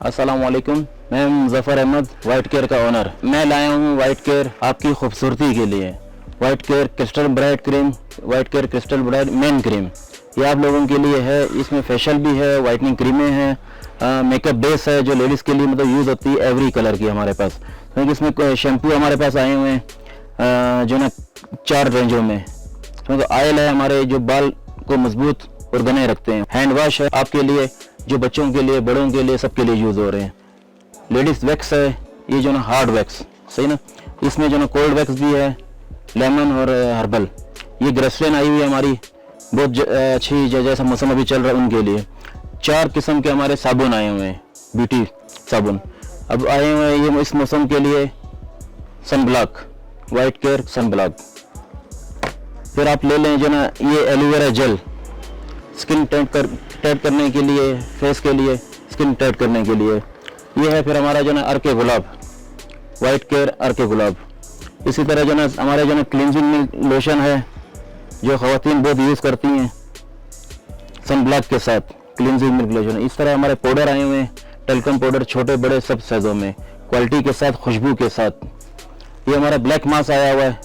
अस्सलाम वालेकुम। मैं मुज़फ़्फ़र अहमद, वाइट केयर का ओनर। मैं लाया हूँ वाइट केयर आपकी खूबसूरती के लिए। White care crystal bright cream, white care crystal bright main cream, ये आप लोगों के लिए है। इसमें फेशियल भी है, वाइटनिंग क्रीमें हैं, मेकअप बेस है जो लेडीज़ के लिए मतलब यूज़ होती है एवरी कलर की हमारे पास। क्योंकि इसमें शैम्पू हमारे पास आए हुए हैं जो ना 4 रेंजों में। तो ऑयल है हमारे जो बाल को मजबूत और घने रखते हैं। हैंड वॉश है आपके लिए, जो बच्चों के लिए, बड़ों के लिए, सबके लिए यूज़ हो रहे हैं। लेडीज़ वैक्स है, ये जो ना हार्ड वैक्स, सही ना। इसमें जो ना कोल्ड वैक्स भी है, लेमन और हर्बल। ये ग्रेसलिन आई हुई है हमारी, बहुत अच्छी, जैसा मौसम अभी चल रहा है उनके लिए। 4 किस्म के हमारे साबुन आए हुए हैं, ब्यूटी साबुन अब आए हुए हैं ये इस मौसम के लिए। Sun block, White Care sun block. फिर आप ले लें जो ना ये एलोवेरा जेल, स्किन टाइट करने के लिए, फेस के लिए, स्किन टाइट करने के लिए। ये है फिर हमारा जो ना अर्के गुलाब, वाइट केयर अर्के गुलाब। इसी तरह जो ना हमारे जो ना क्लिनजिंग लोशन है जो ख़वातीन बहुत यूज़ करती हैं सन ब्लॉक के साथ, क्लिनजिंग मिल्क लोशन। इस तरह हमारे पाउडर आए हुए हैं, टेल्कम पाउडर, छोटे बड़े सब साइज़ों में, क्वालिटी के साथ, खुशबू के साथ। ये हमारा ब्लैक मास्क आया हुआ है,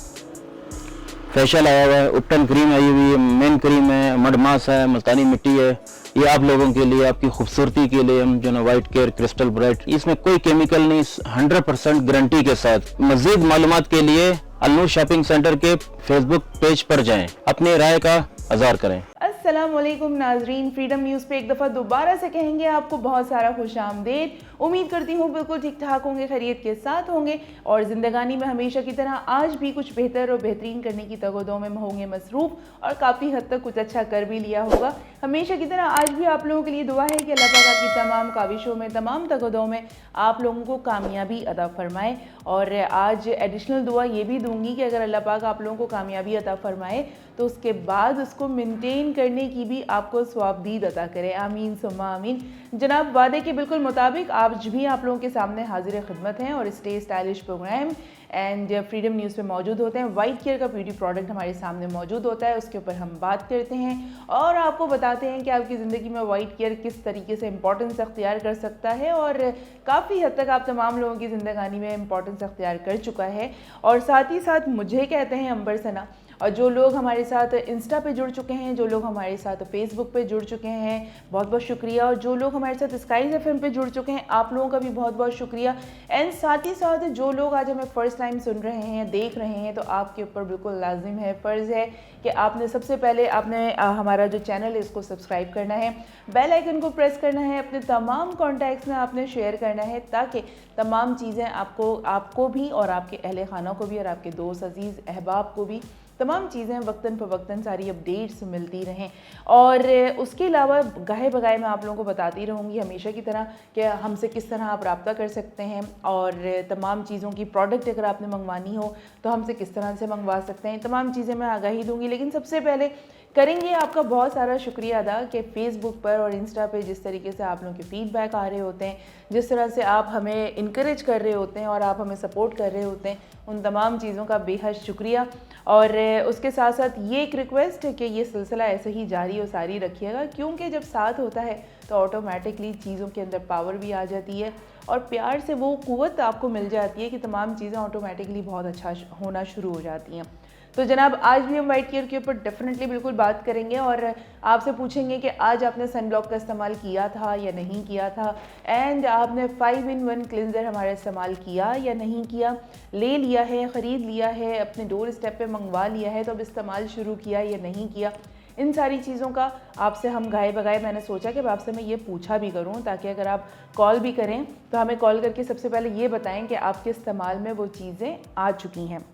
फेशियल आया हुआ है, उपटन क्रीम आई हुई है, मेन क्रीम है, मड मास्क है, मुल्तानी मिट्टी है। ये आप लोगों के लिए, आपकी खूबसूरती के लिए हम जो ना वाइट केयर क्रिस्टल ब्राइट, इसमें कोई केमिकल नहीं, 100% गारंटी के साथ। मज़ीद मालूमात के लिए अलनूर शॉपिंग सेंटर के फेसबुक पेज पर जाएं, अपनी राय का इज़हार करें। अस्सलाम वालेकुम नाजरीन, फ्रीडम न्यूज़ पे एक दफ़ा दोबारा से कहेंगे आपको बहुत सारा खुश आमदेद। उम्मीद करती हूँ बिल्कुल ठीक ठाक होंगे, खैरियत के साथ होंगे और ज़िंदगानी में हमेशा की तरह आज भी कुछ बेहतर और बेहतरीन करने की तगोदों में होंगे मसरूफ़ और काफ़ी हद तक कुछ अच्छा कर भी लिया होगा। हमेशा की तरह आज भी आप लोगों के लिए दुआ है कि अल्लाह पाक आपकी तमाम काविशों में, तमाम तगोदों में आप लोगों को कामयाबी अता फरमाए। और आज एडिशनल दुआ ये भी दूंगी कि अगर अल्लाह पाक आप लोगों को कामयाबी अता फरमाए तो उसके बाद उसको मेंटेन करने की भी आपको सवाबदीद अता करे। आमीन सुम्मा आमीन। जनाब, वादे के बिल्कुल मुताबिक आज भी आप लोगों के सामने हाजिर खिदमत हैं और stay stylish program and Freedom News पे मौजूद होते हैं। वाइट केयर का ब्यूटी प्रोडक्ट हमारे सामने मौजूद होता है, उसके ऊपर हम बात करते हैं और आपको बताते हैं कि आपकी ज़िंदगी में वाइट केयर किस तरीके से इंपॉर्टेंस अख्तियार कर सकता है और काफ़ी हद तक आप तमाम लोगों की ज़िंदगानी में इंपॉर्टेंस अख्तियार कर चुका है। और साथ ही साथ मुझे कहते हैं अंबर सना, और जो लोग हमारे साथ इंस्टा पे जुड़ चुके हैं, जो लोग हमारे साथ फेसबुक पे जुड़ चुके हैं, बहुत बहुत शुक्रिया। और जो लोग हमारे साथ स्काइज एफएम पे जुड़ चुके हैं, आप लोगों का भी बहुत बहुत शुक्रिया। एंड साथ ही साथ जो लोग आज हमें फ़र्स्ट टाइम सुन रहे हैं, देख रहे हैं, तो आपके ऊपर बिल्कुल लाजिम है, फ़र्ज़ है कि आपने सबसे पहले हमारा जो चैनल है इसको सब्सक्राइब करना है, बेल आइकन को प्रेस करना है, अपने तमाम कॉन्टैक्ट्स में आपने शेयर करना है ताकि तमाम चीज़ें आपको भी और आपके अहले खाना को भी और आपके दोस्त अजीज़ अहबाब को भी तमाम चीज़ें वक्तन फ़वक्तन सारी अपडेट्स मिलती रहें। और उसके अलावा गाहे बगाहे मैं आप लोगों को बताती रहूँगी हमेशा की तरह कि हमसे किस तरह आप रब्ता कर सकते हैं और तमाम चीज़ों की प्रोडक्ट अगर आपने मंगवानी हो तो हमसे किस तरह से मंगवा सकते हैं, तमाम चीज़ें मैं आगाही दूँगी। लेकिन सबसे पहले करेंगे आपका बहुत सारा शुक्रिया अदा कि फ़ेसबुक पर और इंस्टा पे जिस तरीके से आप लोगों के फ़ीडबैक आ रहे होते हैं, जिस तरह से आप हमें इनकरेज कर रहे होते हैं और आप हमें सपोर्ट कर रहे होते हैं, उन तमाम चीज़ों का बेहद शुक्रिया। और उसके साथ साथ ये एक रिक्वेस्ट है कि ये सिलसिला ऐसे ही जारी और सारी रखिएगा, क्योंकि जब साथ होता है तो ऑटोमेटिकली चीज़ों के अंदर पावर भी आ जाती है और प्यार से वो क़ुव्वत आपको मिल जाती है कि तमाम चीज़ें ऑटोमेटिकली बहुत अच्छा होना शुरू हो जाती हैं। तो जनाब, आज भी हम वाइट केयर के ऊपर डेफिनेटली बिल्कुल बात करेंगे और आपसे पूछेंगे कि आज आपने सन ब्लॉक का इस्तेमाल किया था या नहीं किया था, एंड आपने 5-in-1 क्लिनजर हमारा इस्तेमाल किया या नहीं किया, ले लिया है, ख़रीद लिया है, अपने डोर स्टेप पे मंगवा लिया है, तो अब इस्तेमाल शुरू किया या नहीं किया। इन सारी चीज़ों का आपसे हम गाए बगाए मैंने सोचा कि आपसे मैं ये पूछा भी करूं ताकि अगर आप कॉल भी करें तो हमें कॉल करके सबसे पहले ये बताएं कि आपके इस्तेमाल में वो चीज़ें आ चुकी हैं।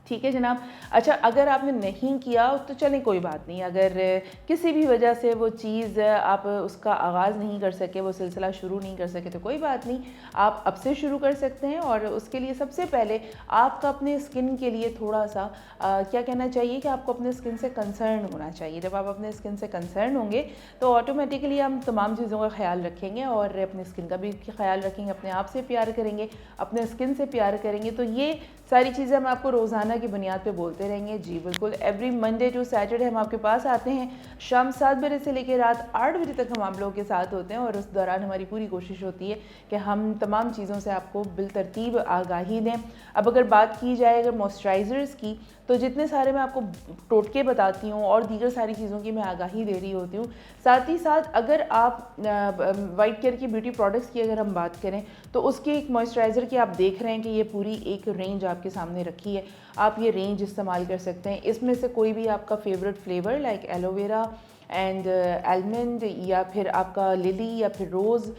ठीक है जनाब। अच्छा, अगर आपने नहीं किया तो चलें कोई बात नहीं, अगर किसी भी वजह से वो चीज़ आप उसका आगाज़ नहीं कर सके, वो सिलसिला शुरू नहीं कर सके, तो कोई बात नहीं, आप अब से शुरू कर सकते हैं। और उसके लिए सबसे पहले आपका अपने स्किन के लिए थोड़ा सा क्या कहना चाहिए कि आपको अपने स्किन से कंसर्न होना चाहिए। जब आप अपने स्किन से कंसर्न होंगे तो ऑटोमेटिकली हम तमाम चीज़ों का ख्याल रखेंगे और अपनी स्किन का भी ख्याल रखेंगे, अपने आप से प्यार करेंगे, अपने स्किन से प्यार करेंगे। तो ये सारी चीज़ें मैं आपको रोज़ाना की बुनियाद पे बोलते रहेंगे। जी बिल्कुल, एवरी मंडे टू सैटरडे हम आपके पास आते हैं, शाम 7 बजे से लेकर रात 8 बजे तक हम आप लोगों के साथ होते हैं और उस दौरान हमारी पूरी कोशिश होती है कि हम तमाम चीज़ों से आपको बिलतरतीब आगाही दें। अब अगर बात की जाए अगर मॉइस्चराइज़र्स की, तो जितने सारे मैं आपको टोटके बताती हूँ और दीगर सारी चीज़ों की मैं आगाही दे रही होती हूँ। साथ ही साथ अगर आप वाइट केयर की ब्यूटी प्रोडक्ट्स की अगर हम बात करें, तो उसके एक मॉइस्चराइज़र की आप देख रहे हैं कि ये पूरी एक रेंज आपके सामने रखी है। आप ये रेंज इस्तेमाल कर सकते हैं। इसमें से कोई भी आपका favourite flavour like aloe vera and almond या फिर आपका लिली या फिर रोज़,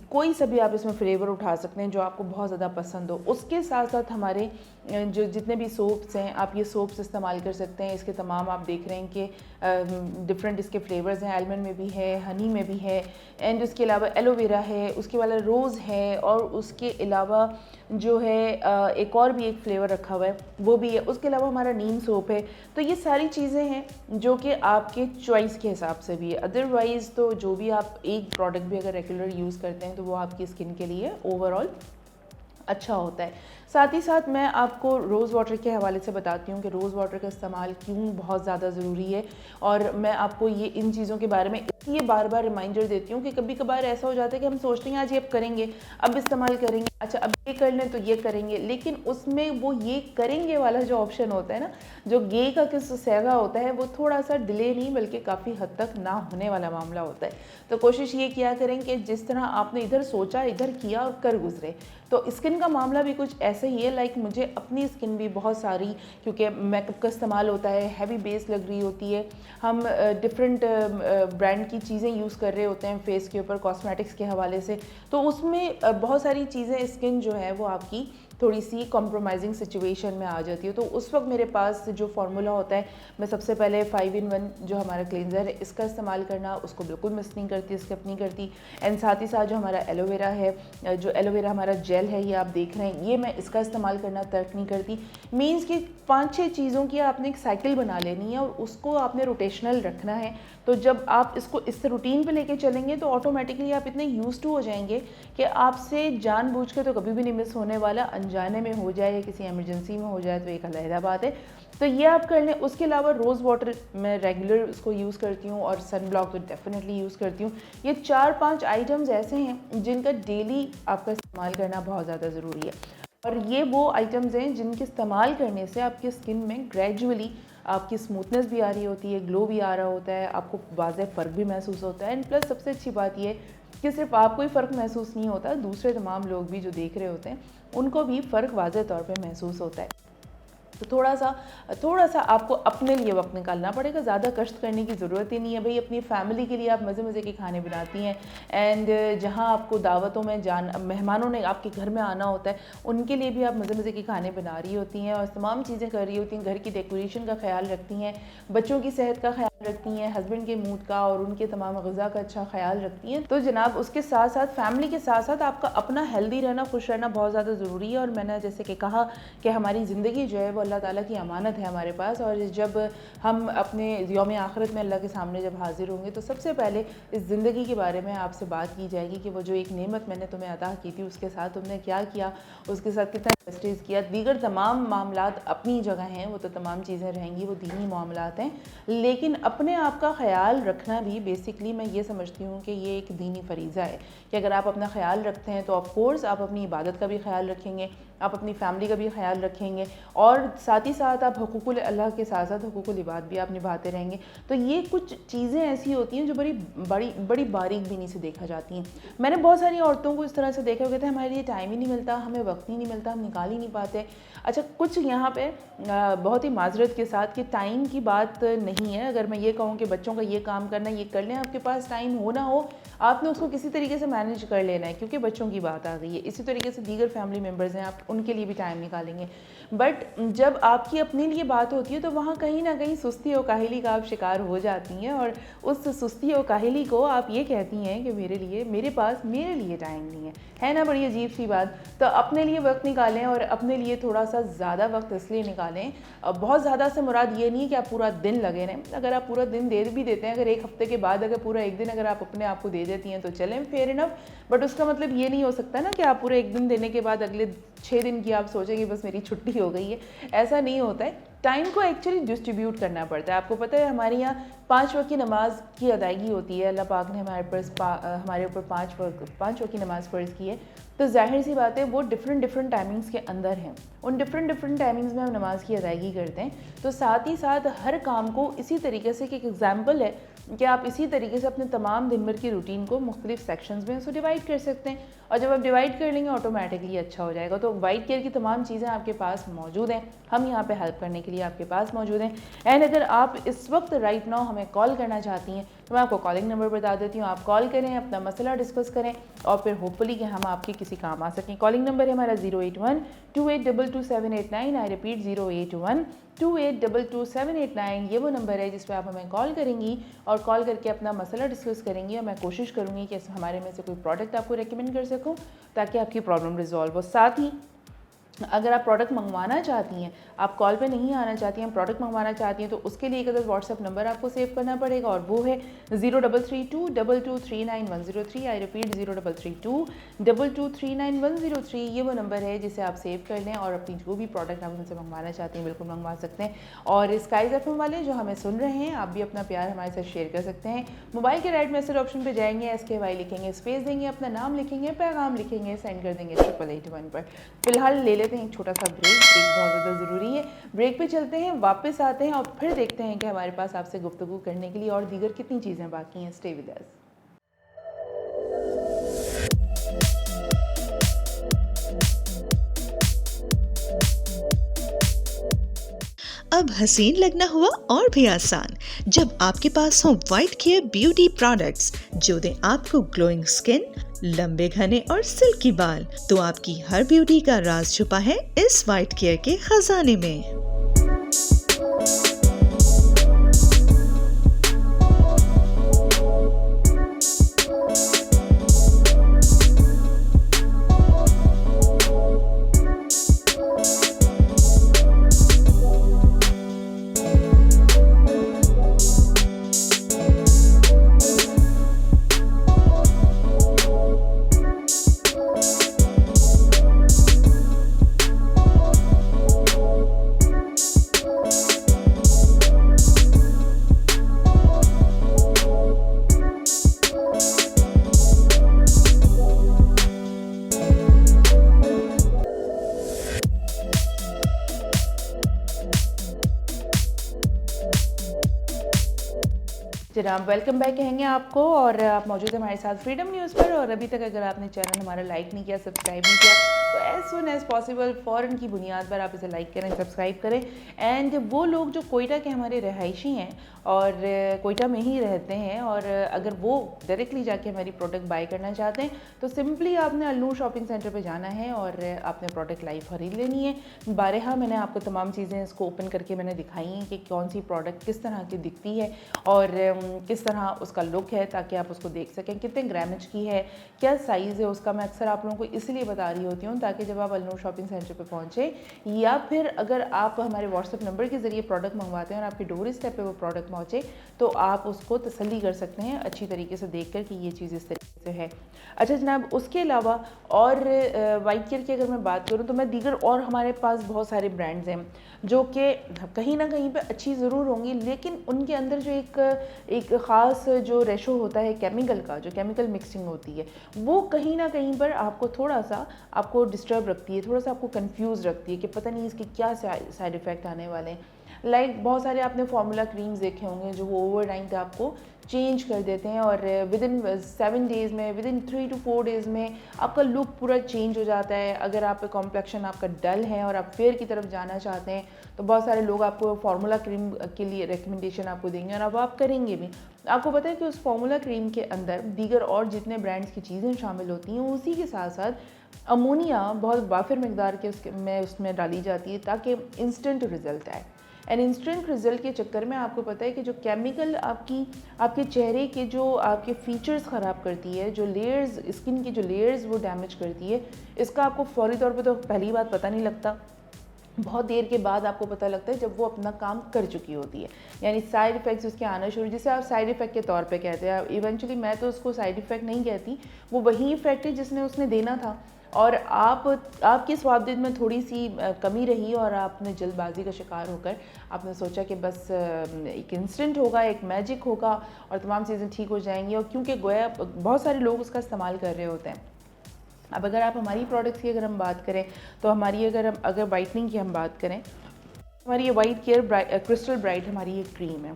कोई सा भी आप इसमें फ्लेवर उठा सकते हैं जो आपको बहुत ज़्यादा पसंद हो। उसके साथ साथ हमारे जो जितने भी सोप्स हैं, आप ये सोप्स इस्तेमाल कर सकते हैं। इसके तमाम आप देख रहे हैं कि डिफरेंट इसके फ्लेवर्स हैं, आलमंड में भी है, हनी में भी है, एंड उसके अलावा एलोवेरा है, उसके वाला रोज़ है, और उसके अलावा जो है एक और भी एक फ्लेवर रखा हुआ है वो भी है। उसके अलावा हमारा नीम सोप है। तो ये सारी चीज़ें हैं जो कि आपके चॉइस के हिसाब से भी है। अदरवाइज़ तो जो भी आप एक प्रोडक्ट भी अगर रेगुलर यूज़ करते हैं तो वो आपकी स्किन के लिए ओवरऑल अच्छा होता है। साथ ही साथ मैं आपको रोज़ वाटर के हवाले से बताती हूँ कि रोज़ वाटर का इस्तेमाल क्यों बहुत ज़्यादा ज़रूरी है, और मैं आपको ये इन चीज़ों के बारे में इसलिए बार बार रिमाइंडर देती हूँ कि कभी कभार ऐसा हो जाता है कि हम सोचते हैं आज ये अब करेंगे, अब इस्तेमाल करेंगे, अच्छा अब ये कर लें तो ये करेंगे, लेकिन उसमें वो ये करेंगे वाला जो ऑप्शन होता है ना, जो गे का किस सेगा होता है, वो थोड़ा सा डिले नहीं बल्कि काफ़ी हद तक ना होने वाला मामला होता है। तो कोशिश ये किया करें कि जिस तरह आपने इधर सोचा इधर किया और कर गुजरे। तो स्किन का मामला भी कुछ ऐसे ही है। लाइक मुझे अपनी स्किन भी बहुत सारी, क्योंकि मेकअप का इस्तेमाल होता है, हैवी बेस लग रही होती है, हम डिफरेंट ब्रांड की चीज़ें यूज़ कर रहे होते हैं फेस के ऊपर कॉस्मेटिक्स के हवाले से, तो उसमें बहुत सारी चीज़ें स्किन जो है वो आपकी थोड़ी सी कॉम्प्रोमाइजिंग सिचुएशन में आ जाती है। तो उस वक्त मेरे पास जो फार्मूला होता है, मैं सबसे पहले 5-in-1 जो हमारा क्लेंजर है इसका इस्तेमाल करना, उसको बिल्कुल मिस नहीं करती, स्किप नहीं करती। एंड साथ ही साथ जो हमारा एलोवेरा है, जो एलोवेरा हमारा जेल है, ये आप देख रहे हैं, ये मैं इसका इस्तेमाल करना तर्क नहीं करती। मीन्स कि 5-6 चीज़ों की आपने एक साइकिल बना लेनी है और उसको आपने रोटेशनल रखना है। तो जब आप इसको इस रूटीन पे लेके चलेंगे तो ऑटोमेटिकली आप इतने यूज टू हो जाएंगे कि आपसे जानबूझ के तो कभी भी नहीं मिस होने वाला। अनजाने में हो जाए या किसी इमरजेंसी में हो जाए तो एक अलग बात है। तो ये आप कर लें। उसके अलावा रोज़ वाटर मैं रेगुलर उसको यूज़ करती हूँ और सन ब्लॉक तो डेफिनेटली यूज़ करती हूँ। ये 4-5 आइटम्स ऐसे हैं जिनका डेली आपका इस्तेमाल करना बहुत ज़्यादा ज़रूरी है, और ये वो आइटम्स हैं जिनके इस्तेमाल करने से आपकी स्किन में ग्रेजुअली आपकी स्मूथनेस भी आ रही होती है, ग्लो भी आ रहा होता है, आपको वाज़ेह फ़र्क भी महसूस होता है। एंड प्लस सबसे अच्छी बात ये कि सिर्फ आपको ही फ़र्क महसूस नहीं होता, दूसरे तमाम लोग भी जो देख रहे होते हैं उनको भी फ़र्क वाज़ेह तौर पे महसूस होता है। तो थोड़ा सा आपको अपने लिए वक्त निकालना पड़ेगा, ज़्यादा कष्ट करने की ज़रूरत ही नहीं है भाई। अपनी फैमिली के लिए आप मज़े मज़े के खाने बनाती हैं, एंड जहाँ आपको दावतों में मेहमानों ने आपके घर में आना होता है उनके लिए भी आप मज़े मज़े के खाने बना रही होती हैं और तमाम चीज़ें कर रही होती हैं, घर की डेकोरेशन का ख्याल रखती हैं, बच्चों की सेहत का ख्याल रखती हैं, हस्बैंड के मूड का और उनके तमाम ग़िज़ा का अच्छा ख्याल रखती हैं। तो जनाब उसके साथ साथ फैमिली के साथ साथ आपका अपना हेल्दी रहना, खुश रहना बहुत ज़्यादा ज़रूरी है। और मैंने जैसे कि कहा कि हमारी ज़िंदगी जो है वो अल्लाह ताला की अमानत है हमारे पास, और जब हम अपने यौम आखिरत में अल्लाह के सामने जब हाजिर होंगे तो सबसे पहले इस ज़िंदगी के बारे में आपसे बात की जाएगी कि वो जो एक नेमत मैंने तुम्हें अता की थी उसके साथ तुमने क्या किया, उसके साथ कितना इन्वेस्टेज किया। दीगर तमाम मामलात अपनी जगह हैं, वो तो तमाम चीज़ें रहेंगी, वो दीनी मामलात हैं, लेकिन अपने आप का ख्याल रखना भी बेसिकली मैं ये समझती हूँ कि ये एक दीनी फरीज़ा है कि अगर आप अपना ख्याल रखते हैं तो ऑफ कोर्स आप अपनी इबादत का भी ख्याल रखेंगे, आप अपनी फैमिली का भी ख्याल रखेंगे, और साथ ही साथ आप हुकूकुल अल्लाह के साथ साथ हुकूकुल इबाद भी आप निभाते रहेंगे। तो ये कुछ चीज़ें ऐसी होती हैं जो बड़ी बारीक बीनी से देखा जाती हैं। मैंने बहुत सारी औरतों को इस तरह से देखा, कहते हैं हमारे लिए टाइम ही नहीं मिलता, हमें वक्त ही नहीं मिलता, हम निकाल ही नहीं पाते। अच्छा, कुछ यहाँ पे बहुत ही माजरत के साथ कि टाइम की बात नहीं है। अगर मैं ये कहूँ कि बच्चों का ये काम करना, ये कर लें, आपके पास टाइम हो ना हो, आपने उसको किसी तरीके से मैनेज कर लेना है, क्योंकि बच्चों की बात आ गई है। इसी तरीके से दीगर फैमिली मेम्बर्स हैं, आप उनके लिए भी टाइम निकालेंगे। बट जब आपकी अपने लिए बात होती है तो वहाँ कहीं ना कहीं सुस्ती और काहिली का आप शिकार हो जाती हैं, और उस सुस्ती और काहिली को आप ये कहती हैं कि मेरे पास मेरे लिए टाइम नहीं है ना। बड़ी अजीब सी बात। तो अपने लिए वक्त निकालें, और अपने लिए थोड़ा सा ज़्यादा वक्त इसलिए निकालें, बहुत ज़्यादा से मुराद ये नहीं कि आप पूरा दिन लगे रहें। अगर आप पूरा दिन दे भी देते हैं, अगर एक हफ्ते के बाद अगर पूरा एक दिन अगर आप अपने आप को दे देती हैं तो चलें, फेयर इनफ। बट उसका मतलब ये नहीं हो सकता ना कि आप पूरे एक दिन देने के बाद अगले 6 दिन की आप सोचेंगे बस मेरी छुट्टी हो गई है, ऐसा नहीं होता है। टाइम को एक्चुअली डिस्ट्रीब्यूट करना पड़ता है। आपको पता है हमारे यहाँ 5 वक्त की नमाज की अदायगी होती है। अल्लाह पाक ने हमारे ऊपर 5 वक्त की नमाज़ फ़र्ज़ की है, तो जाहिर सी बात है वो डिफरेंट टाइमिंग्स के अंदर हैं। उन डिफरेंट टाइमिंग्स में हम नमाज़ की अदायगी करते हैं। तो साथ ही साथ हर काम को इसी तरीके से, कि एक एग्जाम्पल है कि आप इसी तरीके से अपने तमाम दिन भर की रूटीन को मुख्तलिफ सेक्शंस में उसको डिवाइड कर सकते हैं, और जब आप डिवाइड कर लेंगे ऑटोमेटिकली अच्छा हो जाएगा। तो वाइट केयर की तमाम चीज़ें आपके पास मौजूद हैं, हम यहाँ पे हेल्प करने के लिए आपके पास मौजूद हैं। एंड अगर आप इस वक्त राइट नाउ हमें कॉल करना चाहती हैं तो मैं आपको कॉलिंग नंबर बता देती हूँ। आप कॉल करें, अपना मसला डिस्कस करें, और फिर होपफुली कि हम आपके किसी काम आ सकें। कॉलिंग नंबर है हमारा 081-2822-789। I repeat 081-2822-789। ये वो नंबर है जिस पर आप हमें कॉल करेंगी और कॉल करके अपना मसला डिस्कस करेंगी, और मैं कोशिश करूँगी कि हमारे में से कोई प्रोडक्ट आपको रेकमेंड कर सकूँ ताकि आपकी प्रॉब्लम रिजॉल्व हो। साथ ही अगर आप प्रोडक्ट मंगवाना चाहती हैं, आप कॉल पे नहीं आना चाहती हैं, प्रोडक्ट मंगवाना चाहती हैं, तो उसके लिए एक अदर व्हाट्सएप नंबर आपको सेव करना पड़ेगा, और वो है 0332239103। I repeat 0332239103। ये वो नंबर है जिसे आप सेव कर लें और अपनी जो भी प्रोडक्ट आप उनसे मंगवाना चाहती हैं बिल्कुल मंगवा सकते हैं। और स्काइज़ एफएम वाले जो हमें सुन रहे हैं, आप भी अपना प्यार हमारे साथ शेयर कर सकते हैं। मोबाइल के राइट मैसेज ऑप्शन पर जाएंगे, SKY लिखेंगे, स्पेस देंगे, अपना नाम लिखेंगे, पैगाम लिखेंगे, सेंड कर देंगे 8881 पर। फिलहाल ले लेते हैं एक छोटा सा ब्रेक बहुत ज़्यादा ज़रूरी है। ब्रेक पे चलते हैं, वापस आते हैं और फिर देखते हैं कि हमारे पास आपसे गुफ्तगू करने के लिए और दीगर कितनी चीज़ें बाकी हैं। Stay with us. अब हसीन लगना हुआ और भी आसान जब आपके पास हो वाइट केयर ब्यूटी प्रोडक्ट्स जो दें आपको ग्लोइंग स्किन, लंबे घने और सिल्की बाल। तो आपकी हर ब्यूटी का राज छुपा है इस वाइट केयर के खजाने में। जनाब वेलकम बैक कहेंगे आपको, और आप मौजूद हैं हमारे साथ फ्रीडम न्यूज़ पर। और अभी तक अगर आपने चैनल हमारा लाइक नहीं किया, सब्सक्राइब नहीं किया, तो एज सुन एज़ पॉसिबल फ़ौरन की बुनियाद पर आप इसे लाइक करें, सब्सक्राइब करें। एंड वो लोग जो कोयटा के हमारे रहायशी हैं और कोयटा में ही रहते हैं, और अगर वो डायरेक्टली जाके हमारी प्रोडक्ट बाय करना चाहते हैं तो सिंपली आपने अलनूर शॉपिंग सेंटर पे जाना है और आपने प्रोडक्ट लाइव खरीद लेनी है। बारहा मैंने आपको तमाम चीज़ें इसको ओपन करके मैंने दिखाई हैं कि कौन सी प्रोडक्ट किस तरह की दिखती है और किस तरह उसका लुक है, ताकि आप उसको देख सकें कितने ग्रामेज की है, क्या साइज़ है उसका। मैं अक्सर आप लोगों को इसलिए बता रही होती हूँ ताकि जब आप अलनूर शॉपिंग सेंटर पे पहुँचे, या फिर अगर आप हमारे व्हाट्सएप नंबर के ज़रिए प्रोडक्ट मंगवाते हैं और आपके डोर स्टेप पे वो प्रोडक्ट पहुँचे, तो आप उसको तसल्ली कर सकते हैं अच्छी तरीके से देख कर कि ये चीज़ इस तरीके से है। अच्छा जनाब, उसके अलावा और वाइट केयर की अगर मैं बात करूँ तो मैं दीगर और हमारे पास बहुत सारे ब्रांड्स हैं जो कि कहीं ना कहीं पे अच्छी ज़रूर होंगी, लेकिन उनके अंदर जो एक ख़ास जो रेशो होता है केमिकल का, जो केमिकल मिक्सिंग होती है, वो कहीं ना कहीं पर आपको थोड़ा सा आपको डिस्टर्ब रखती है, थोड़ा सा आपको कंफ्यूज रखती है कि पता नहीं इसके क्या साइड इफ़ेक्ट आने वाले हैं। लाइक बहुत सारे आपने फार्मूला क्रीम्स देखे होंगे जो वो ओवरनाइट आपको चेंज कर देते हैं और विद इन 7 डेज़ में, विद इन 3 to 4 डेज़ में आपका लुक पूरा चेंज हो जाता है। अगर आप कॉम्प्लेक्शन आपका डल है और आप फेयर की तरफ जाना चाहते हैं तो बहुत सारे लोग आपको फार्मूला क्रीम के लिए रिकमेंडेशन आपको देंगे और अब आप करेंगे भी। आपको पता है कि उस फार्मूला क्रीम के अंदर दीगर और जितने ब्रांड्स की चीज़ें शामिल होती हैं, उसी के साथ साथ अमोनिया बहुत वाफिर मकदार के उसमें डाली जाती है ताकि इंस्टेंट रिज़ल्ट आए। एंड इंस्टेंट रिज़ल्ट के चक्कर में आपको पता है कि जो केमिकल आपके चेहरे के जो आपके फीचर्स ख़राब करती है, जो लेयर्स, स्किन की जो लेयर्स वो डैमेज करती है, इसका आपको फौरी तौर पे तो पहली बात पता नहीं लगता, बहुत देर के बाद आपको पता लगता है जब वो अपना काम कर चुकी होती है। यानी साइड इफ़ेक्ट्स उसके आना शुरू, जिसे आप साइड इफ़ेक्ट के तौर पे कहते हैं। इवेंचुअली मैं तो उसको साइड इफ़ेक्ट नहीं कहती, वो वही इफ़ेक्ट है जिसने उसने देना था। और आपकी स्वादिष्ट में थोड़ी सी कमी रही और आपने जल्दबाजी का शिकार होकर आपने सोचा कि बस एक इंस्टेंट होगा, एक मैजिक होगा और तमाम चीज़ें ठीक हो जाएंगी, और क्योंकि गोया बहुत सारे लोग उसका इस्तेमाल कर रहे होते हैं। अब अगर आप हमारी प्रोडक्ट्स की अगर हम बात करें तो हमारी अगर वाइटनिंग की हम बात करें, हमारी ये वाइट केयर क्रिस्टल ब्राइट हमारी ये क्रीम है,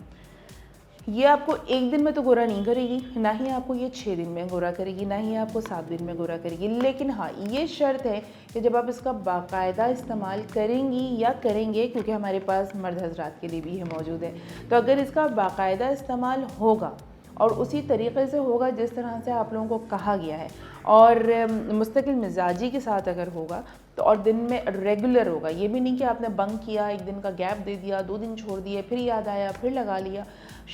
ये आपको एक दिन में तो गोरा नहीं करेगी, ना ही आपको ये 6 दिन में गोरा करेगी, ना ही आपको 7 दिन में गोरा करेगी। लेकिन हाँ, ये शर्त है कि जब आप इसका बाकायदा इस्तेमाल करेंगी या करेंगे, क्योंकि हमारे पास मर्द हजरात के लिए भी है मौजूद है, तो अगर इसका बाकायदा इस्तेमाल होगा और उसी तरीके से होगा जिस तरह से आप लोगों को कहा गया है, और मुस्तकिल मिजाजी के साथ अगर होगा तो, और दिन में रेगुलर होगा, ये भी नहीं कि आपने बंक किया, एक दिन का गैप दे दिया, 2 दिन छोड़ दिए, फिर याद आया फिर लगा लिया।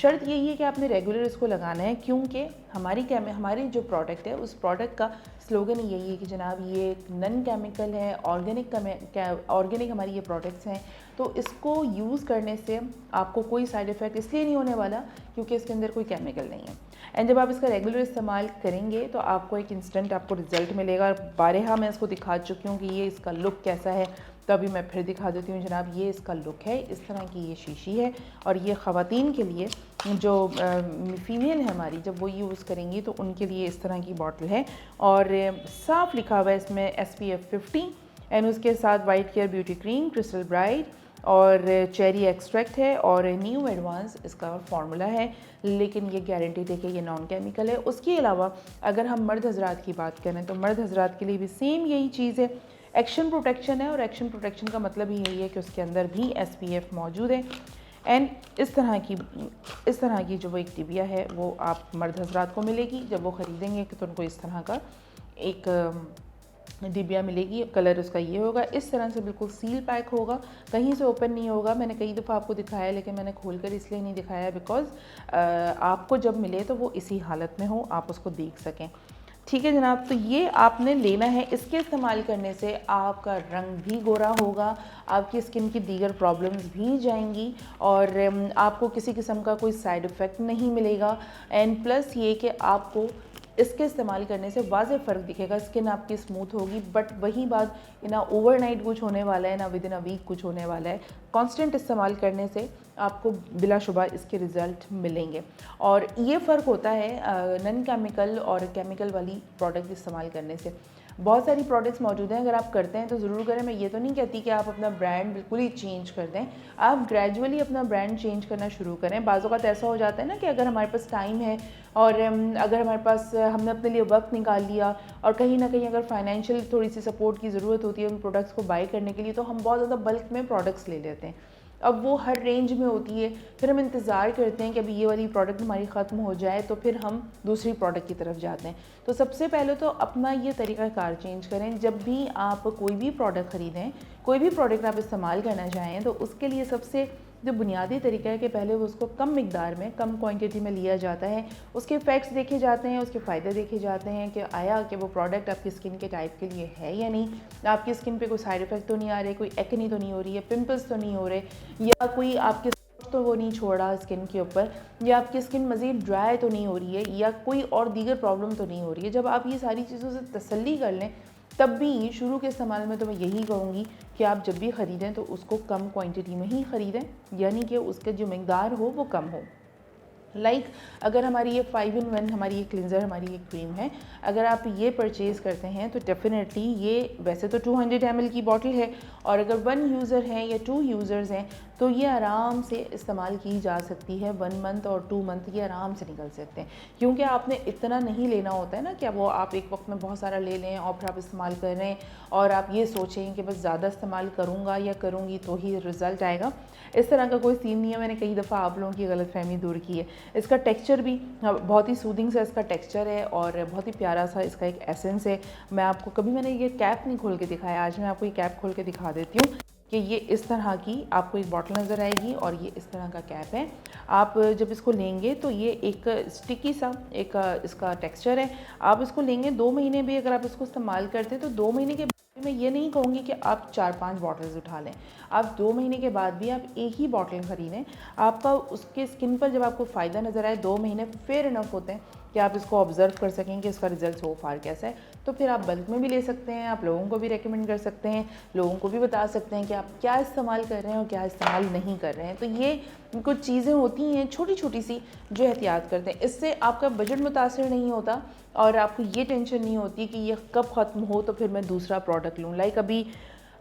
शर्त यही है कि आपने रेगुलर इसको लगाना है, क्योंकि हमारी जो प्रोडक्ट है उस प्रोडक्ट का स्लोगन यही है कि जनाब ये एक नन केमिकल है, ऑर्गेनिक हमारी ये प्रोडक्ट्स हैं, तो इसको यूज़ करने से आपको कोई साइड इफ़ेक्ट इसलिए नहीं होने वाला क्योंकि इसके अंदर कोई केमिकल नहीं है। एंड जब आप इसका रेगुलर इस्तेमाल करेंगे तो आपको एक इंस्टेंट आपको रिज़ल्ट मिलेगा। और बारहा मैं इसको दिखा चुकी हूँ कि ये इसका लुक कैसा है, तो अभी मैं फिर दिखा देती हूँ जनाब। ये इसका लुक है, इस तरह की ये शीशी है, और ये ख़वातीन के लिए जो फीमेल है हमारी, जब वो यूज़ करेंगी तो उनके लिए इस तरह की बॉटल है, और साफ़ लिखा हुआ है इसमें SPF 50, एंड उसके साथ white care beauty cream, crystal bright और चेरी एक्सट्रैक्ट है, और न्यू एडवांस इसका फार्मूला है, लेकिन ये गारंटी है कि ये नॉन केमिकल है। उसके अलावा अगर हम मर्द हजरात की बात करें तो मर्द हजरात के लिए भी सेम यही चीज़ है, एक्शन प्रोटेक्शन है, और एक्शन प्रोटेक्शन का मतलब ही यही है कि उसके अंदर भी SPF मौजूद है। एंड इस तरह की जो वो एक डिबिया है वो आप मर्द हजरात को मिलेगी, जब वो ख़रीदेंगे तो उनको इस तरह का एक डिबिया मिलेगी। कलर उसका ये होगा, इस तरह से बिल्कुल सील पैक होगा, कहीं से ओपन नहीं होगा। मैंने कई दफ़ा आपको दिखाया, लेकिन मैंने खोलकर इसलिए नहीं दिखाया बिकॉज़ आपको जब मिले तो वो इसी हालत में हो, आप उसको देख सकें। ठीक है जनाब, तो ये आपने लेना है। इसके इस्तेमाल करने से आपका रंग भी गोरा होगा, आपकी स्किन की दीगर प्रॉब्लम्स भी जाएंगी, और आपको किसी किस्म का कोई साइड इफ़ेक्ट नहीं मिलेगा। एंड प्लस ये कि आपको इसके इस्तेमाल करने से वाज़ेह फ़र्क दिखेगा, स्किन आपकी स्मूथ होगी। बट वही बात, ना ओवरनाइट कुछ होने वाला है, ना विद इन अ वीक कुछ होने वाला है। कांस्टेंट इस्तेमाल करने से आपको बिलाशुबा इसके रिज़ल्ट मिलेंगे, और ये फ़र्क होता है नन केमिकल और केमिकल वाली प्रोडक्ट इस्तेमाल करने से। बहुत सारी प्रोडक्ट्स मौजूद हैं, अगर आप करते हैं तो ज़रूर करें। मैं ये तो नहीं कहती कि आप अपना ब्रांड बिल्कुल ही चेंज कर दें, आप ग्रेजुअली अपना ब्रांड चेंज करना शुरू करें। बाज़ औक़ात ऐसा हो जाता है ना कि अगर हमारे पास टाइम है और अगर हमारे पास हमने अपने लिए वक्त निकाल लिया, और कहीं ना कहीं अगर फाइनेंशियल थोड़ी सी सपोर्ट की ज़रूरत होती है उन प्रोडक्ट्स को बाई करने के लिए, तो हम बहुत ज़्यादा बल्क में प्रोडक्ट्स ले लेते हैं। अब वो हर रेंज में होती है, फिर हम इंतज़ार करते हैं कि अभी ये वाली प्रोडक्ट हमारी ख़त्म हो जाए तो फिर हम दूसरी प्रोडक्ट की तरफ जाते हैं। तो सबसे पहले तो अपना ये तरीक़ाकार चेंज करें। जब भी आप कोई भी प्रोडक्ट ख़रीदें, कोई भी प्रोडक्ट आप इस्तेमाल करना चाहें, तो उसके लिए सबसे जो बुनियादी तरीका है कि पहले वो उसको कम मिकदार में, कम क्वांटिटी में लिया जाता है, उसके इफ़ेक्ट्स देखे जाते हैं, उसके फ़ायदे देखे जाते हैं कि आया कि वो प्रोडक्ट आपकी स्किन के टाइप के लिए है या नहीं, आपकी स्किन पे कोई साइड इफ़ेक्ट तो नहीं आ रहे, कोई एक्ने तो नहीं हो रही है, पिंपल्स तो नहीं हो रहे, या कोई आपके तो वो नहीं छोड़ रहा स्किन के ऊपर, या आपकी स्किन मज़ीद ड्राई तो नहीं हो रही है, या कोई और दीगर प्रॉब्लम तो नहीं हो रही है। जब आप ये सारी चीज़ों से तसल्ली कर लें, तब भी शुरू के इस्तेमाल में तो मैं यही कहूँगी कि आप जब भी ख़रीदें तो उसको कम क्वांटिटी में ही ख़रीदें, यानी कि उसका जो मिकदार हो वो कम हो। अगर हमारी ये 5 in 1 हमारी ये क्लिनज़र, हमारी ये क्रीम है, अगर आप ये परचेज़ करते हैं तो डेफ़िनेटली ये वैसे तो 200 ml की बॉटल है, और अगर 1 यूज़र हैं या 2 यूज़र्स हैं तो ये आराम से इस्तेमाल की जा सकती है। 1 मंथ और 2 मंथ ये आराम से निकल सकते हैं, क्योंकि आपने इतना नहीं लेना होता है ना कि वो आप एक वक्त में बहुत सारा ले लें और फिर आप इस्तेमाल कर रहे हैं और आप ये सोचें कि बस ज़्यादा इस्तेमाल करूँगा या करूँगी तो ही रिज़ल्ट आएगा। इस तरह का कोई सीन नहीं है। मैंने कई दफ़ा आप लोगों की गलतफहमी दूर की है। इसका टेक्सचर भी बहुत ही सूदिंग सा इसका टेक्सचर है, और बहुत ही प्यारा सा इसका एक एसेंस है। मैं आपको कभी मैंने ये कैप नहीं खोल के दिखाया, आज मैं आपको ये कैप खोल के दिखा देती हूँ कि ये इस तरह की आपको एक बॉटल नज़र आएगी, और ये इस तरह का कैप है। आप जब इसको लेंगे तो ये एक स्टिकी सा एक इसका टेक्सचर है। आप इसको लेंगे 2 महीने भी अगर आप इसको इस्तेमाल करते हैं तो 2 महीने के मैं ये नहीं कहूँगी कि आप 4-5 बॉटल्स उठा लें। आप 2 महीने के बाद भी आप एक ही बॉटल ख़रीदें, आपका उसके स्किन पर जब आपको फ़ायदा नज़र आए 2 महीने फेयर इनफ होते हैं। कि आप इसको ऑब्जर्व कर सकें कि इसका रिजल्ट सो फार कैसा है। तो फिर आप बल्क में भी ले सकते हैं, आप लोगों को भी रेकमेंड कर सकते हैं, लोगों को भी बता सकते हैं कि आप क्या इस्तेमाल कर रहे हैं और क्या इस्तेमाल नहीं कर रहे हैं। तो ये कुछ चीज़ें होती हैं छोटी छोटी सी जो एहतियात करते हैं, इससे आपका बजट मुतासर नहीं होता और आपको ये टेंशन नहीं होती कि ये कब ख़त्म हो तो फिर मैं दूसरा प्रोडक्ट लूँ। लाइक अभी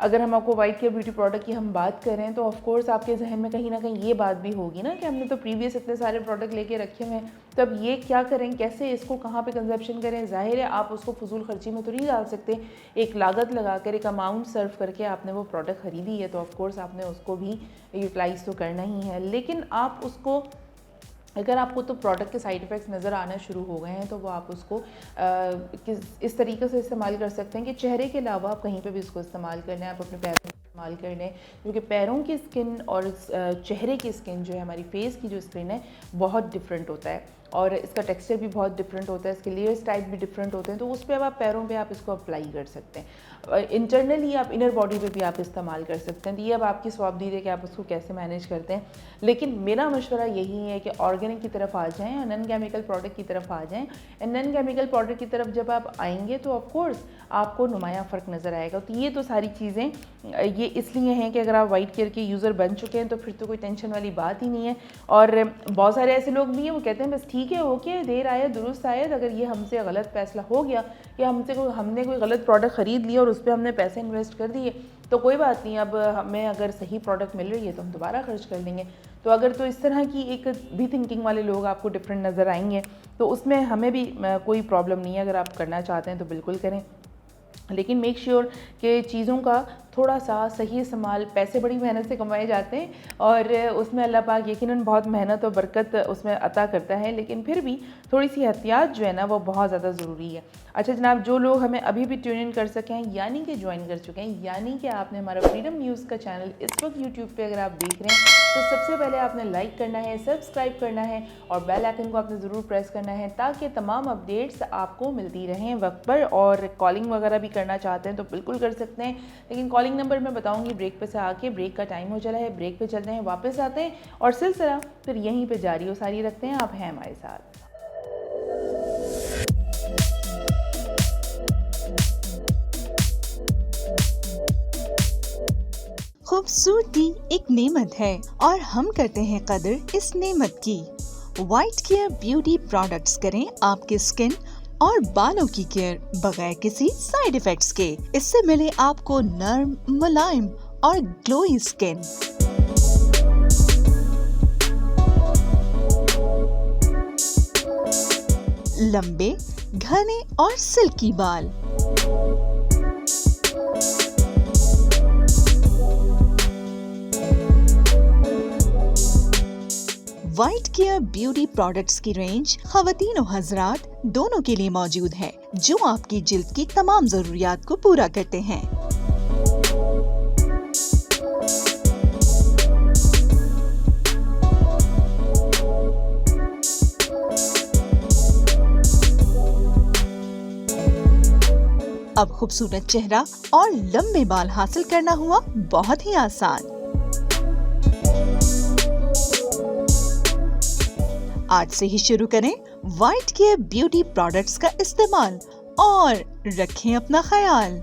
अगर हम आपको वाइट केयर ब्यूटी प्रोडक्ट की हम बात करें तो ऑफ कोर्स आपके जहन में कहीं ना कहीं ये बात भी होगी ना कि हमने तो प्रीवियस इतने सारे प्रोडक्ट लेके रखे हुए हैं, तो अब ये क्या करें, कैसे इसको कहाँ पे कंजप्शन करें। जाहिर है आप उसको फजूल खर्ची में तो नहीं डाल सकते, एक लागत लगाकर एक अमाउंट सर्व करके आपने वो प्रोडक्ट ख़रीदी है तो ऑफ कोर्स आपने उसको भी यूटिलाइज़ तो करना ही है। लेकिन आप उसको अगर आपको तो प्रोडक्ट के साइड इफ़ेक्ट्स नज़र आना शुरू हो गए हैं तो वो आप उसको इस तरीके से इस्तेमाल कर सकते हैं कि चेहरे के अलावा आप कहीं पे भी इसको इस्तेमाल करना है, आप अपने पैरों में इस्तेमाल कर लें, क्योंकि पैरों की स्किन और चेहरे की स्किन जो है, हमारी फेस की जो स्किन है, बहुत डिफरेंट होता है और इसका टेक्सचर भी बहुत डिफरेंट होता है, इसके लेयर्स टाइप भी डिफरेंट होते हैं। तो उस पर अब आप पैरों पे आप इसको अप्लाई कर सकते हैं, इंटरनली आप इनर बॉडी पे भी आप इस्तेमाल कर सकते हैं। तो ये अब आपकी स्वाबदीद है कि आप उसको कैसे मैनेज करते हैं। लेकिन मेरा मशवरा यही है कि ऑर्गेनिक की तरफ आ जाएँ और नॉन केमिकल प्रोडक्ट की तरफ आ जाएँ। नॉन केमिकल प्रोडक्ट की तरफ जब आप आएंगे तो ऑफकोर्स आपको नुमाया फ़र्क नज़र आएगा। तो ये तो सारी चीज़ें ये इसलिए हैं कि अगर आप वाइट केयर के यूज़र बन चुके हैं तो फिर तो कोई टेंशन वाली बात ही नहीं है। और बहुत सारे ऐसे लोग भी हैं वो कहते हैं बस ठीक है, ओके, देर आए दुरुस्त आए, अगर ये हमसे गलत फैसला हो गया या हमने कोई गलत प्रोडक्ट ख़रीद लिया और उस पर हमने पैसे इन्वेस्ट कर दिए तो कोई बात नहीं, अब हमें अगर सही प्रोडक्ट मिल रही है तो हम दोबारा खर्च कर लेंगे। तो अगर तो इस तरह की एक भी थिंकिंग वाले लोग आपको डिफरेंट नज़र आएंगे तो उसमें हमें भी कोई प्रॉब्लम नहीं है। अगर आप करना चाहते हैं तो बिल्कुल करें, लेकिन मेक श्योर कि चीज़ों का थोड़ा सा सही इस्तेमाल, पैसे बड़ी मेहनत से कमाए जाते हैं और उसमें अल्लाह पाक यकीनन बहुत मेहनत और बरकत उसमें अता करता है, लेकिन फिर भी थोड़ी सी एहतियात जो है ना वो बहुत ज़्यादा ज़रूरी है। अच्छा जनाब, जो लोग हमें अभी भी ट्यून इन कर सके हैं यानी कि ज्वाइन कर चुके हैं, यानी कि आपने हमारा फ्रीडम न्यूज़ का चैनल इस वक्त यूट्यूब पे अगर आप देख रहे हैं तो सबसे पहले आपने लाइक करना है, सब्सक्राइब करना है और बेल आइकन को आपने ज़रूर प्रेस करना है ताकि तमाम अपडेट्स आपको मिलती रहें वक्त पर। और कॉलिंग वगैरह भी करना चाहते हैं तो बिल्कुल कर सकते हैं, लेकिन कॉलिंग नंबर मैं बताऊंगी ब्रेक पे से आके। ब्रेक का टाइम हो चला है, ब्रेक पे चलते हैं, वापस आते हैं और सिलसिला फिर यहीं पे जारी और सारी रखते हैं। आप हैं हमारे साथ। खूबसूरती एक नेमत है और हम करते हैं कदर इस नेमत की। वाइट केयर ब्यूटी प्रोडक्ट्स करें आपकी स्किन और बालों की केयर बगैर किसी साइड इफेक्ट्स के। इससे मिले आपको नर्म, मुलायम और ग्लोई स्किन। लंबे, घने और सिल्की बाल। वाइट केयर ब्यूटी प्रोडक्ट्स की रेंज ख़वातीन और हज़रात दोनों के लिए मौजूद है, जो आपकी जिल्द की तमाम ज़रूरियात को पूरा करते हैं। अब खूबसूरत चेहरा और लंबे बाल हासिल करना हुआ बहुत ही आसान। आज से ही शुरू करें वाइट केयर ब्यूटी प्रोडक्ट्स का इस्तेमाल और रखें अपना ख्याल।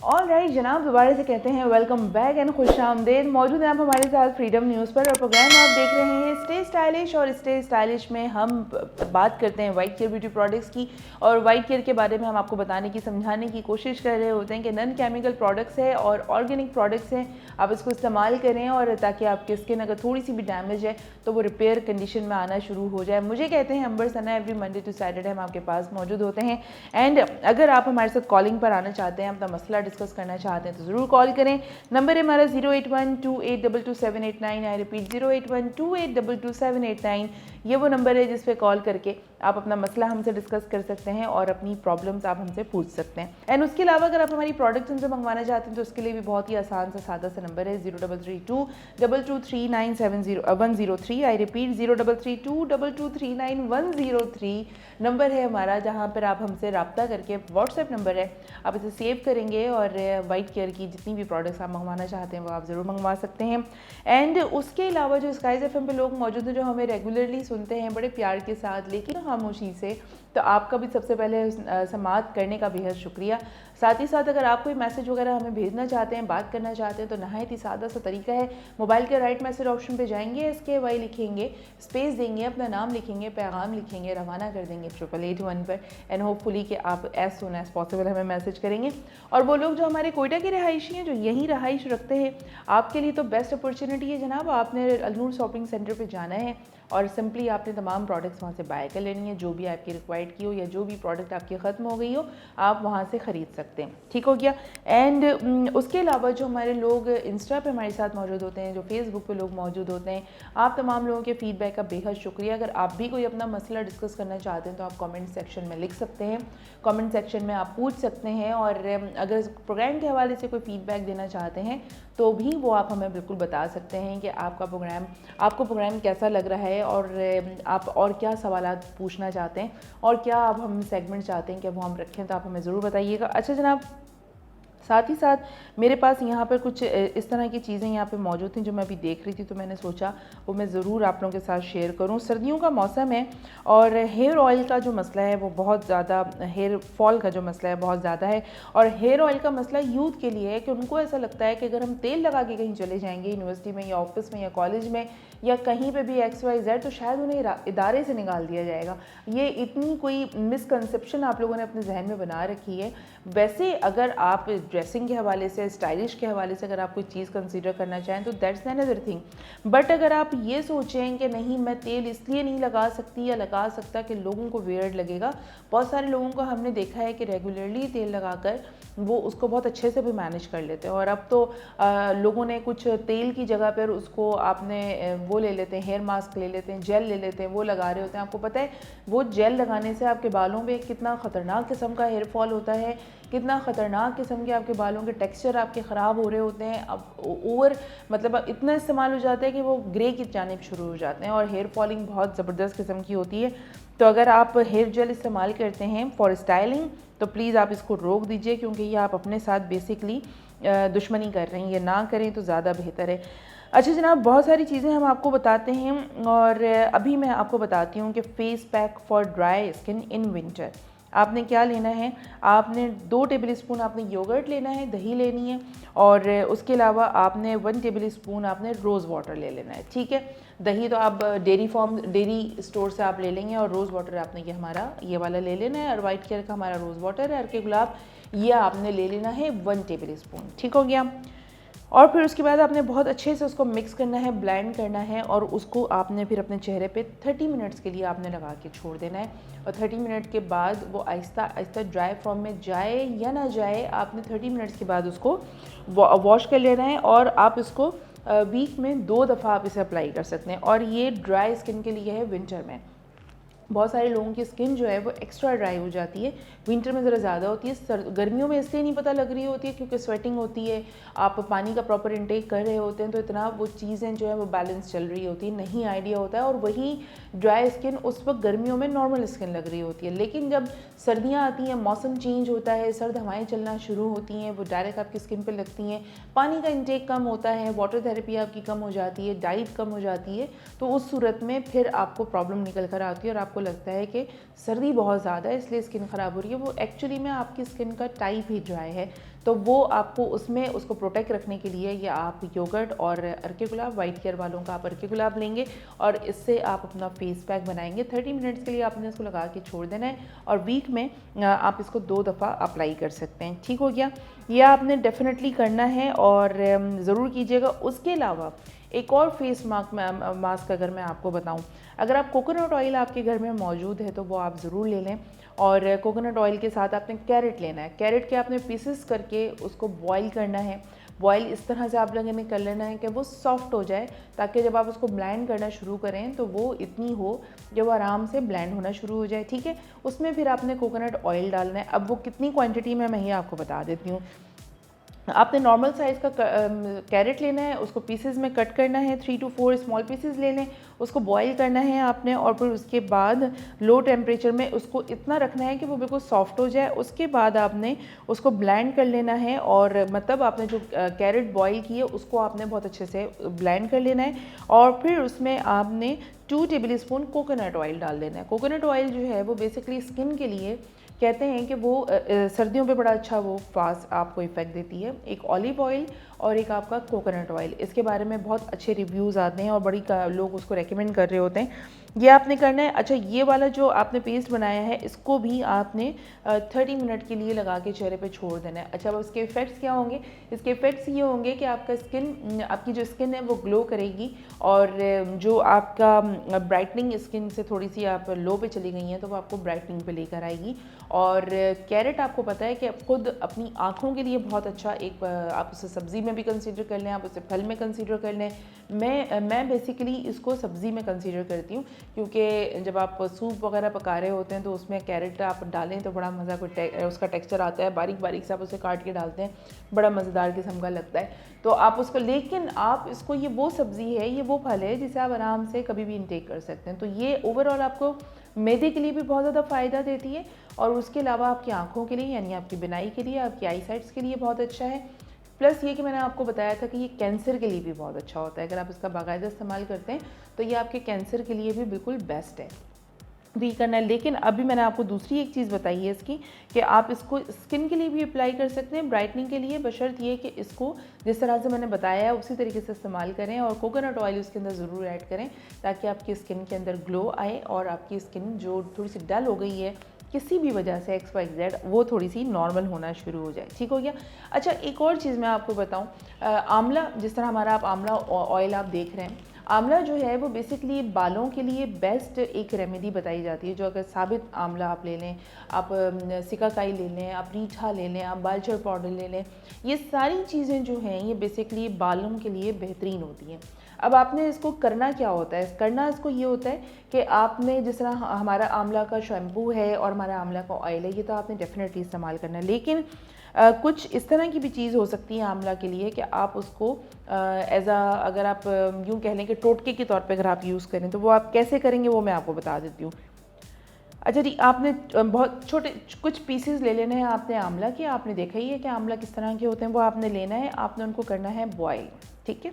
ऑल राइट जनाब, दोबारा से कहते हैं वेलकम बैक एंड खुश आमदेद। मौजूद हैं आप हमारे साथ फ्रीडम न्यूज़ पर और प्रोग्राम आप देख रहे हैं स्टे स्टाइलिश। और स्टे स्टाइलिश में हम बात करते हैं वाइट केयर ब्यूटी प्रोडक्ट्स की और वाइट केयर के बारे में हम आपको बताने की, समझाने की कोशिश कर रहे होते हैं कि नॉन केमिकल प्रोडक्ट्स है और ऑर्गेनिक प्रोडक्ट्स हैं, आप इसको इस्तेमाल करें और ताकि आपकी स्किन अगर थोड़ी सी भी डैमेज है तो वो रिपेयर कंडीशन में आना शुरू हो जाए। मुझे कहते हैं अंबर सना, एवरी मंडे टू सैटरडे हम आपके पास मौजूद होते हैं। एंड अगर आप हमारे साथ कॉलिंग पर आना चाहते हैं, अपना मसला डिस्कस करना चाहते चाहते हैं तो ज़रूर कॉल करें। नंबर है हमारा 08128222789। I repeat 08128222789। ये वो नंबर है जिस पे कॉल करके आप अपना मसला हमसे डिस्कस कर सकते हैं और अपनी प्रॉब्लम्स आप हमसे पूछ सकते हैं। एंड उसके अलावा अगर आप हमारी प्रोडक्ट्स हमसे मंगवाना चाहते हैं तो उसके लिए भी बहुत ही आसान सा सादा सा नंबर है 0332239103। आई रिपीट 0332239103 नंबर है हमारा, जहाँ पर आप हमसे रब्ता करके, व्हाट्सएप नंबर है, आप इसे सेव करेंगे और वाइट केयर की जितनी भी प्रोडक्ट्स आप मंगवाना चाहते हैं वो आप ज़रूर मंगवा सकते हैं। एंड उसके अलावा जो स्काइज़ एफएम पे लोग मौजूद हैं जो हमें रेगुलरली सुनते हैं बड़े प्यार के साथ लेकिन खामोशी से, तो आपका भी सबसे पहले समाअत करने का बेहद शुक्रिया। साथ ही साथ अगर आप कोई मैसेज वगैरह हमें भेजना चाहते हैं, बात करना चाहते हैं तो नहायत ही सादा सा तरीका है। मोबाइल के राइट मैसेज ऑप्शन पे जाएंगे, SKY लिखेंगे, स्पेस देंगे, अपना नाम लिखेंगे, पैगाम लिखेंगे, रवाना कर देंगे 8881 पर। एंड होपफुली कि आप एज सुन एज पॉसिबल हमें मैसेज करेंगे। और वो लोग जो हमारे कोयटा के रहायशी हैं, जो यहीं रहाइश रखते हैं, आपके लिए तो बेस्ट अपॉर्चुनिटी है जनाब। आपने अलनूर शॉपिंग सेंटर पर जाना है और सिंपली आपने तमाम प्रोडक्ट्स वहाँ से बाय कर लेनी है। जो भी आपकी रिक्वायर्ड की हो या जो भी प्रोडक्ट आपकी ख़त्म हो गई हो आप वहाँ से ख़रीद सकते हैं। ठीक हो गया। एंड उसके अलावा जो हमारे लोग इंस्टा पे हमारे साथ मौजूद होते हैं, जो फेसबुक पे लोग मौजूद होते हैं, आप तमाम लोगों के फीडबैक का बेहद शुक्रिया। अगर आप भी कोई अपना मसला डिस्कस करना चाहते हैं तो आप कमेंट सेक्शन में लिख सकते हैं, कमेंट सेक्शन में आप पूछ सकते हैं। और अगर प्रोग्राम के हवाले से कोई फीडबैक देना चाहते हैं तो भी वो आप हमें बिल्कुल बता सकते हैं कि आपको प्रोग्राम कैसा लग रहा है और आप और क्या सवालात पूछना चाहते हैं और क्या आप हम सेगमेंट चाहते हैं कि वो हम रखें, तो आप हमें ज़रूर बताइएगा। अच्छा जनाब, साथ ही साथ मेरे पास यहाँ पर कुछ इस तरह की चीज़ें यहाँ पे मौजूद थी जो मैं अभी देख रही थी, तो मैंने सोचा वो मैं ज़रूर आप लोगों के साथ शेयर करूँ। सर्दियों का मौसम है और हेयर ऑयल का जो मसला है वो बहुत ज़्यादा, हेयर फॉल का जो मसला है बहुत ज़्यादा है। और हेयर ऑयल का मसला यूथ के लिए है कि उनको ऐसा लगता है कि अगर हम तेल लगा के कहीं चले जाएंगे यूनिवर्सिटी में या ऑफिस में या कॉलेज में या कहीं पे भी XYZ, तो शायद उन्हें इदारे से निकाल दिया जाएगा। ये इतनी कोई मिसकंसेप्शन आप लोगों ने अपने जहन में बना रखी है। वैसे अगर आप ड्रेसिंग के हवाले से, स्टाइलिश के हवाले से अगर आप कोई चीज़ कंसीडर करना चाहें तो दैट्स अनदर थिंग। बट अगर आप ये सोचें कि नहीं मैं तेल इसलिए नहीं लगा सकती या लगा सकता कि लोगों को वियर्ड लगेगा, बहुत सारे लोगों को हमने देखा है कि रेगुलरली तेल लगाकर वो उसको बहुत अच्छे से भी मैनेज कर लेते हैं। और अब तो लोगों ने कुछ तेल की जगह पर उसको आपने वो ले लेते हैं, हेयर मास्क ले लेते हैं, जेल ले लेते हैं, वो लगा रहे होते हैं। आपको पता है वो जेल लगाने से आपके बालों पे कितना ख़तरनाक किस्म का हेयर फॉल होता है, कितना ख़तरनाक किस्म के आपके बालों के टेक्सचर आपके ख़राब हो रहे होते हैं। अब ओवर मतलब इतना इस्तेमाल हो जाता है कि वो ग्रे की जानिब शुरू हो जाते हैं और हेयर फॉलिंग बहुत ज़बरदस्त किस्म की होती है। तो अगर आप हेयर जेल इस्तेमाल करते हैं फॉर स्टाइलिंग तो प्लीज़ आप इसको रोक दीजिए, क्योंकि ये आप अपने साथ बेसिकली दुश्मनी कर रहे हैं। ये ना करें तो ज़्यादा बेहतर है। अच्छा जनाब, बहुत सारी चीज़ें हम आपको बताते हैं और अभी मैं आपको बताती हूँ कि face pack for dry skin in winter आपने क्या लेना है। आपने 2 टेबल स्पून आपने योगर्ट लेना है, दही लेनी है और उसके अलावा आपने 1 टेबल स्पून आपने रोज़ वाटर ले लेना है। ठीक है, दही तो आप डेयरी स्टोर से आप ले लेंगे और रोज़ वाटर आपने ये हमारा ये वाला ले लेना है। और वाइट केयर का हमारा रोज़ वाटर है, अर्के गुलाब ये आपने ले लेना है 1 टेबल स्पून। ठीक हो गया। और फिर उसके बाद आपने बहुत अच्छे से उसको मिक्स करना है, ब्लेंड करना है और उसको आपने फिर अपने चेहरे पे 30 मिनट्स के लिए आपने लगा के छोड़ देना है। और 30 मिनट के बाद वो आहिस्ता आहिस्ता ड्राई फॉर्म में जाए या ना जाए, आपने 30 मिनट्स के बाद उसको वॉश कर लेना है। और आप इसको वीक में 2 दफ़ा आप इसे अप्लाई कर सकते हैं। और ये ड्राई स्किन के लिए है विंटर में। बहुत सारे लोगों की स्किन जो है वो एक्स्ट्रा ड्राई हो जाती है, विंटर में ज़रा ज़्यादा होती है। गर्मियों में इसलिए नहीं पता लग रही होती है क्योंकि स्वेटिंग होती है, आप पानी का प्रॉपर इंटेक कर रहे होते हैं, तो इतना वो चीज़ें जो है वो बैलेंस चल रही होती है, नहीं आइडिया होता है। और वही ड्राई स्किन उस वक्त गर्मियों में नॉर्मल स्किन लग रही होती है। लेकिन जब सर्दियाँ आती हैं, मौसम चेंज होता है, सर्द हवाएँ चलना शुरू होती हैं, वो डायरेक्ट आपकी स्किन पर लगती हैं, पानी का इंटेक कम होता है, वाटर थेरेपी आपकी कम हो जाती है, डाइट कम हो जाती है, तो उस सूरत में फिर आपको प्रॉब्लम निकल कर आती है और आपको लगता है कि सर्दी बहुत ज़्यादा है इसलिए स्किन ख़राब हो रही है। वो एक्चुअली में आपकी स्किन का टाइप ही ड्राई है। तो वो आपको उसमें उसको प्रोटेक्ट रखने के लिए या आप योगर्ट और अर्के गुलाब, वाइट केयर वालों का आप अर्के गुलाब लेंगे और इससे आप अपना फेस पैक बनाएंगे। 30 मिनट्स के लिए आपने इसको लगा के छोड़ देना है और वीक में आप इसको 2 दफ़ा अप्लाई कर सकते हैं। ठीक हो गया, यह आपने डेफिनेटली करना है और ज़रूर कीजिएगा। उसके अलावा एक और फेस मास्क अगर मैं आपको बताऊं, अगर आप कोकोनट ऑयल आपके घर में मौजूद है तो वो आप ज़रूर ले लें और कोकोनट ऑयल के साथ आपने कैरेट लेना है। कैरेट के आपने पीसेस करके उसको बॉईल करना है। बॉईल इस तरह से आप लोगों ने कर लेना है कि वो सॉफ्ट हो जाए, ताकि जब आप उसको ब्लेंड करना शुरू करें तो वो इतनी हो जो वो आराम से ब्लेंड होना शुरू हो जाए, ठीक है। उसमें फिर आपने कोकोनट ऑयल डालना है। अब वो कितनी क्वांटिटी में मैं ये आपको बता देती हूँ। आपने नॉर्मल साइज़ का कैरेट लेना है, उसको पीसेस में कट करना है, 3 to 4 स्मॉल पीसेस ले लें, उसको बॉईल करना है आपने, और फिर उसके बाद लो टेम्परेचर में उसको इतना रखना है कि वो बिल्कुल सॉफ्ट हो जाए। उसके बाद आपने उसको ब्लेंड कर लेना है, और मतलब आपने जो कैरेट बॉईल की है उसको आपने बहुत अच्छे से ब्लेंड कर लेना है, और फिर उसमें आपने 2 टेबलस्पून कोकोनट ऑयल डाल देना है। कोकोनट ऑयल जो है वो बेसिकली स्किन के लिए कहते हैं कि वो सर्दियों पे बड़ा अच्छा वो फास्ट आपको इफ़ेक्ट देती है। एक ऑलिव ऑयल और एक आपका कोकोनट ऑयल, इसके बारे में बहुत अच्छे रिव्यूज़ आते हैं और बड़ी लोग उसको रेकमेंड कर रहे होते हैं। ये आपने करना है। अच्छा, ये वाला जो आपने पेस्ट बनाया है इसको भी आपने 30 मिनट के लिए लगा के चेहरे पे छोड़ देना है। अच्छा, अब इसके इफ़ेक्ट्स क्या होंगे? इसके इफ़ेक्ट्स ये होंगे कि आपकी जो स्किन है वो ग्लो करेगी, और जो आपका ब्राइटनिंग स्किन से थोड़ी सी आप लो पे चली गई हैं तो वो आपको ब्राइटनिंग पे लेकर आएगी। और कैरेट आपको पता है कि खुद अपनी आँखों के लिए बहुत अच्छा एक आप उसे सब्ज़ी में भी कंसीडर कर लें, आप उसे फल में कंसीडर कर लें। मैं बेसिकली इसको सब्ज़ी में कंसीडर करती हूँ, क्योंकि जब आप सूप वगैरह पका रहे होते हैं तो उसमें कैरेट आप डालें तो बड़ा मज़ा उसका टेक्सचर आता है। बारीक बारीक से आप उसे काट के डालते हैं, बड़ा मज़ेदार किस्म का लगता है। तो आप उसको, लेकिन आप इसको, ये वो सब्ज़ी है, ये वो फल है जिसे आप आराम से कभी भी इंटेक कर सकते हैं। तो ये ओवरऑल आपको मैदे के लिए भी बहुत ज़्यादा फ़ायदा देती है, और उसके अलावा आपकी आँखों के लिए, यानी आपकी बिनाई के लिए, आपकी आई साइट्स के लिए बहुत अच्छा है। प्लस ये कि मैंने आपको बताया था कि ये कैंसर के लिए भी बहुत अच्छा होता है। अगर आप इसका बाकायदा इस्तेमाल करते हैं तो ये आपके कैंसर के लिए भी बिल्कुल बेस्ट है। भी करना है। लेकिन अभी मैंने आपको दूसरी एक चीज़ बताई है इसकी, कि आप इसको स्किन के लिए भी अप्लाई कर सकते हैं, ब्राइटनिंग के लिए, बशर्त ये कि इसको जिस तरह से मैंने बताया है उसी तरीके से इस्तेमाल करें, और कोकोनट ऑयल उसके अंदर ज़रूर ऐड करें, ताकि आपकी स्किन के अंदर ग्लो आए और आपकी स्किन जो थोड़ी सी डल हो गई है किसी भी वजह से XYZ, वो थोड़ी सी नॉर्मल होना शुरू हो जाए। ठीक हो गया। अच्छा, एक और चीज़ मैं आपको बताऊं, आंवला, जिस तरह हमारा आप आंवला ऑयल आप देख रहे हैं, आंवला जो है वो बेसिकली बालों के लिए बेस्ट एक रेमेडी बताई जाती है। जो अगर साबित आंवला आप ले लें, आप सिकाकाई ले लें, आप रीठा ले लें, आप बालचर पाउडर ले लें, ये सारी चीज़ें जो हैं ये बेसिकली बालों के लिए बेहतरीन होती हैं। अब आपने इसको करना क्या होता है? करना इसको ये होता है कि आपने, जिस तरह हमारा आंवला का शैम्पू है और हमारा आंवला का ऑयल है, ये तो आपने डेफिनेटली इस्तेमाल करना है। लेकिन कुछ इस तरह की भी चीज़ हो सकती है आंवला के लिए कि आप उसको अगर आप यूँ कह लें कि टोटके के तौर पे अगर आप यूज़ करें, तो वो आप कैसे करेंगे वो मैं आपको बता देती हूँ। अच्छा जी, आपने बहुत छोटे कुछ पीसेस ले लेने हैं आपने आंवला के। आपने देखा ही है कि आंवला किस तरह के होते हैं, वो आपने लेना है, आपने उनको करना है बॉयल, ठीक है।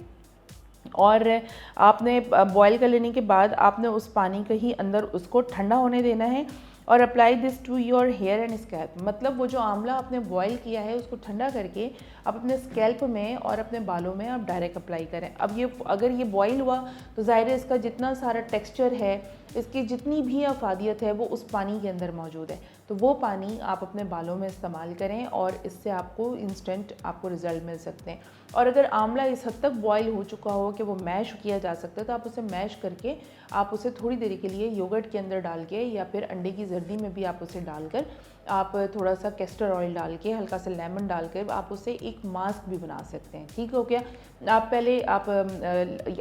और आपने बॉयल कर लेने के बाद आपने उस पानी के ही अंदर उसको ठंडा होने देना है, और apply this to your hair and scalp. मतलब वो जो आंवला आपने बॉयल किया है उसको ठंडा करके आप अपने स्कैल्प में और अपने बालों में आप डायरेक्ट अप्लाई करें। अब ये अगर ये बॉयल हुआ तो ज़ाहिर है इसका जितना सारा टेक्सचर है, इसकी जितनी भी अफादियत है वो उस पानी के अंदर मौजूद है। तो वो पानी आप अपने बालों में इस्तेमाल करें और इससे आपको इंस्टेंट आपको रिज़ल्ट मिल सकते हैं। और अगर आंवला इस हद तक बॉयल हो चुका हो कि वो मैश किया जा सकता है, तो आप उसे मैश करके आप उसे थोड़ी देर के लिए योगर्ट के अंदर डाल के, या फिर अंडे की जर्दी में भी आप उसे डालकर, आप थोड़ा सा कैस्टर ऑयल डाल के, हल्का सा लेमन डाल कर आप उससे एक मास्क भी बना सकते हैं। ठीक हो गया। आप पहले आप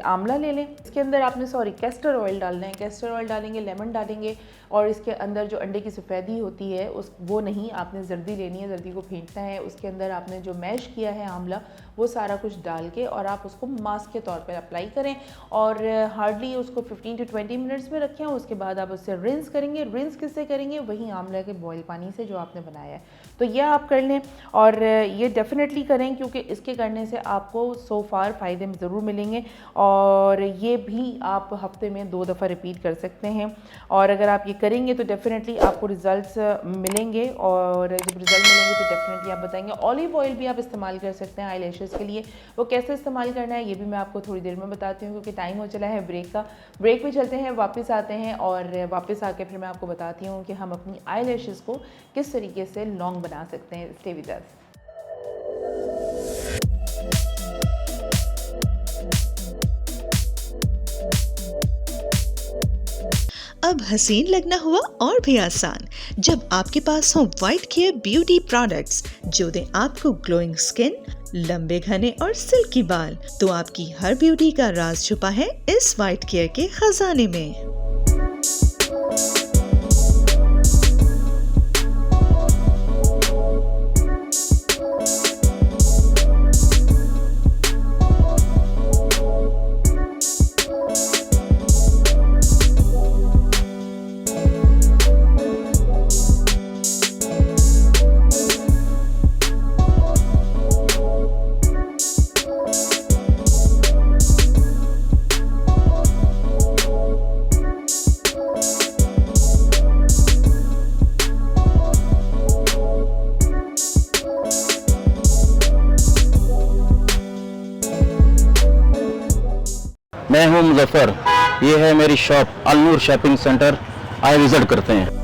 आंवला ले लें, इसके अंदर आपने कैस्टर ऑयल डालना है। कैस्टर ऑयल डालेंगे, लेमन डालेंगे, और इसके अंदर जो अंडे की सफ़ेदी होती है वो नहीं, आपने जर्दी लेनी है, जर्दी को फेंटना है। उसके अंदर आपने जो मैश किया है आंवला, वो सारा कुछ डाल के और आप उसको मास्क के तौर पर अप्लाई करें, और हार्डली उसको 15 to 20 मिनट्स में रखें। उसके बाद आप उससे रिंस करेंगे। रिंस किससे करेंगे? वही आंवला के बॉयल पानी से जो आपने बनाया है। तो यह आप कर लें, और ये डेफिनेटली करें, क्योंकि इसके करने से आपको सो फार फ़ायदे ज़रूर मिलेंगे। और ये भी आप हफ्ते में 2 दफ़ा रिपीट कर सकते हैं, और अगर आप ये करेंगे तो डेफिनेटली आपको रिज़ल्ट्स मिलेंगे, और जब रिज़ल्ट मिलेंगे तो डेफिनेटली आप बताएंगे। ऑलिव ऑयल भी आप इस्तेमाल कर सकते हैं आई लैशेज़ के लिए। वो कैसे इस्तेमाल करना है ये भी मैं आपको थोड़ी देर में बताती हूँ, क्योंकि टाइम हो चला है ब्रेक का। ब्रेक पे चलते हैं, वापस आते हैं, और वापस आके फिर मैं आपको बताती हूँ कि हम अपनी आई लैशेज़ को किस तरीके से लॉन्ग बना सकते हैं। Stay with us. अब हसीन लगना हुआ और भी आसान जब आपके पास हो वाइट केयर ब्यूटी प्रोडक्ट्स जो दें आपको ग्लोइंग स्किन, लंबे घने और सिल्की बाल। तो आपकी हर ब्यूटी का राज छुपा है इस वाइट केयर के खजाने में। मैं हूं मुजफ्फर, ये है मेरी शॉप अलनूर शॉपिंग सेंटर। आए विजिट करते हैं।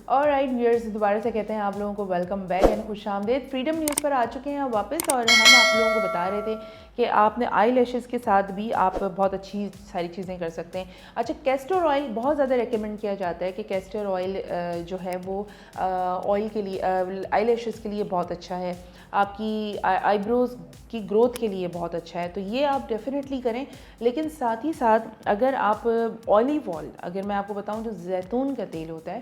ऑलराइट व्यूअर्स, दोबारा से कहते हैं आप लोगों को वेलकम बैक एंड खुशामदीद। फ्रीडम न्यूज़ पर आ चुके हैं वापस, और हम आप लोगों को बता रहे थे कि आपने आई लैशेज़ के साथ भी आप बहुत अच्छी सारी चीज़ें कर सकते हैं। अच्छा, कैस्टर ऑयल बहुत ज़्यादा रेकमेंड किया जाता है कि कैस्टर ऑयल जो है वो ऑयल के लिए, आई लैशेज़ के लिए बहुत अच्छा है, आपकी आईब्रोज़ की ग्रोथ के लिए बहुत अच्छा है, तो ये आप डेफिनेटली करें। लेकिन साथ ही साथ अगर आप ऑलिव ऑयल, अगर मैं आपको बताऊं, जो जैतून का तेल होता है,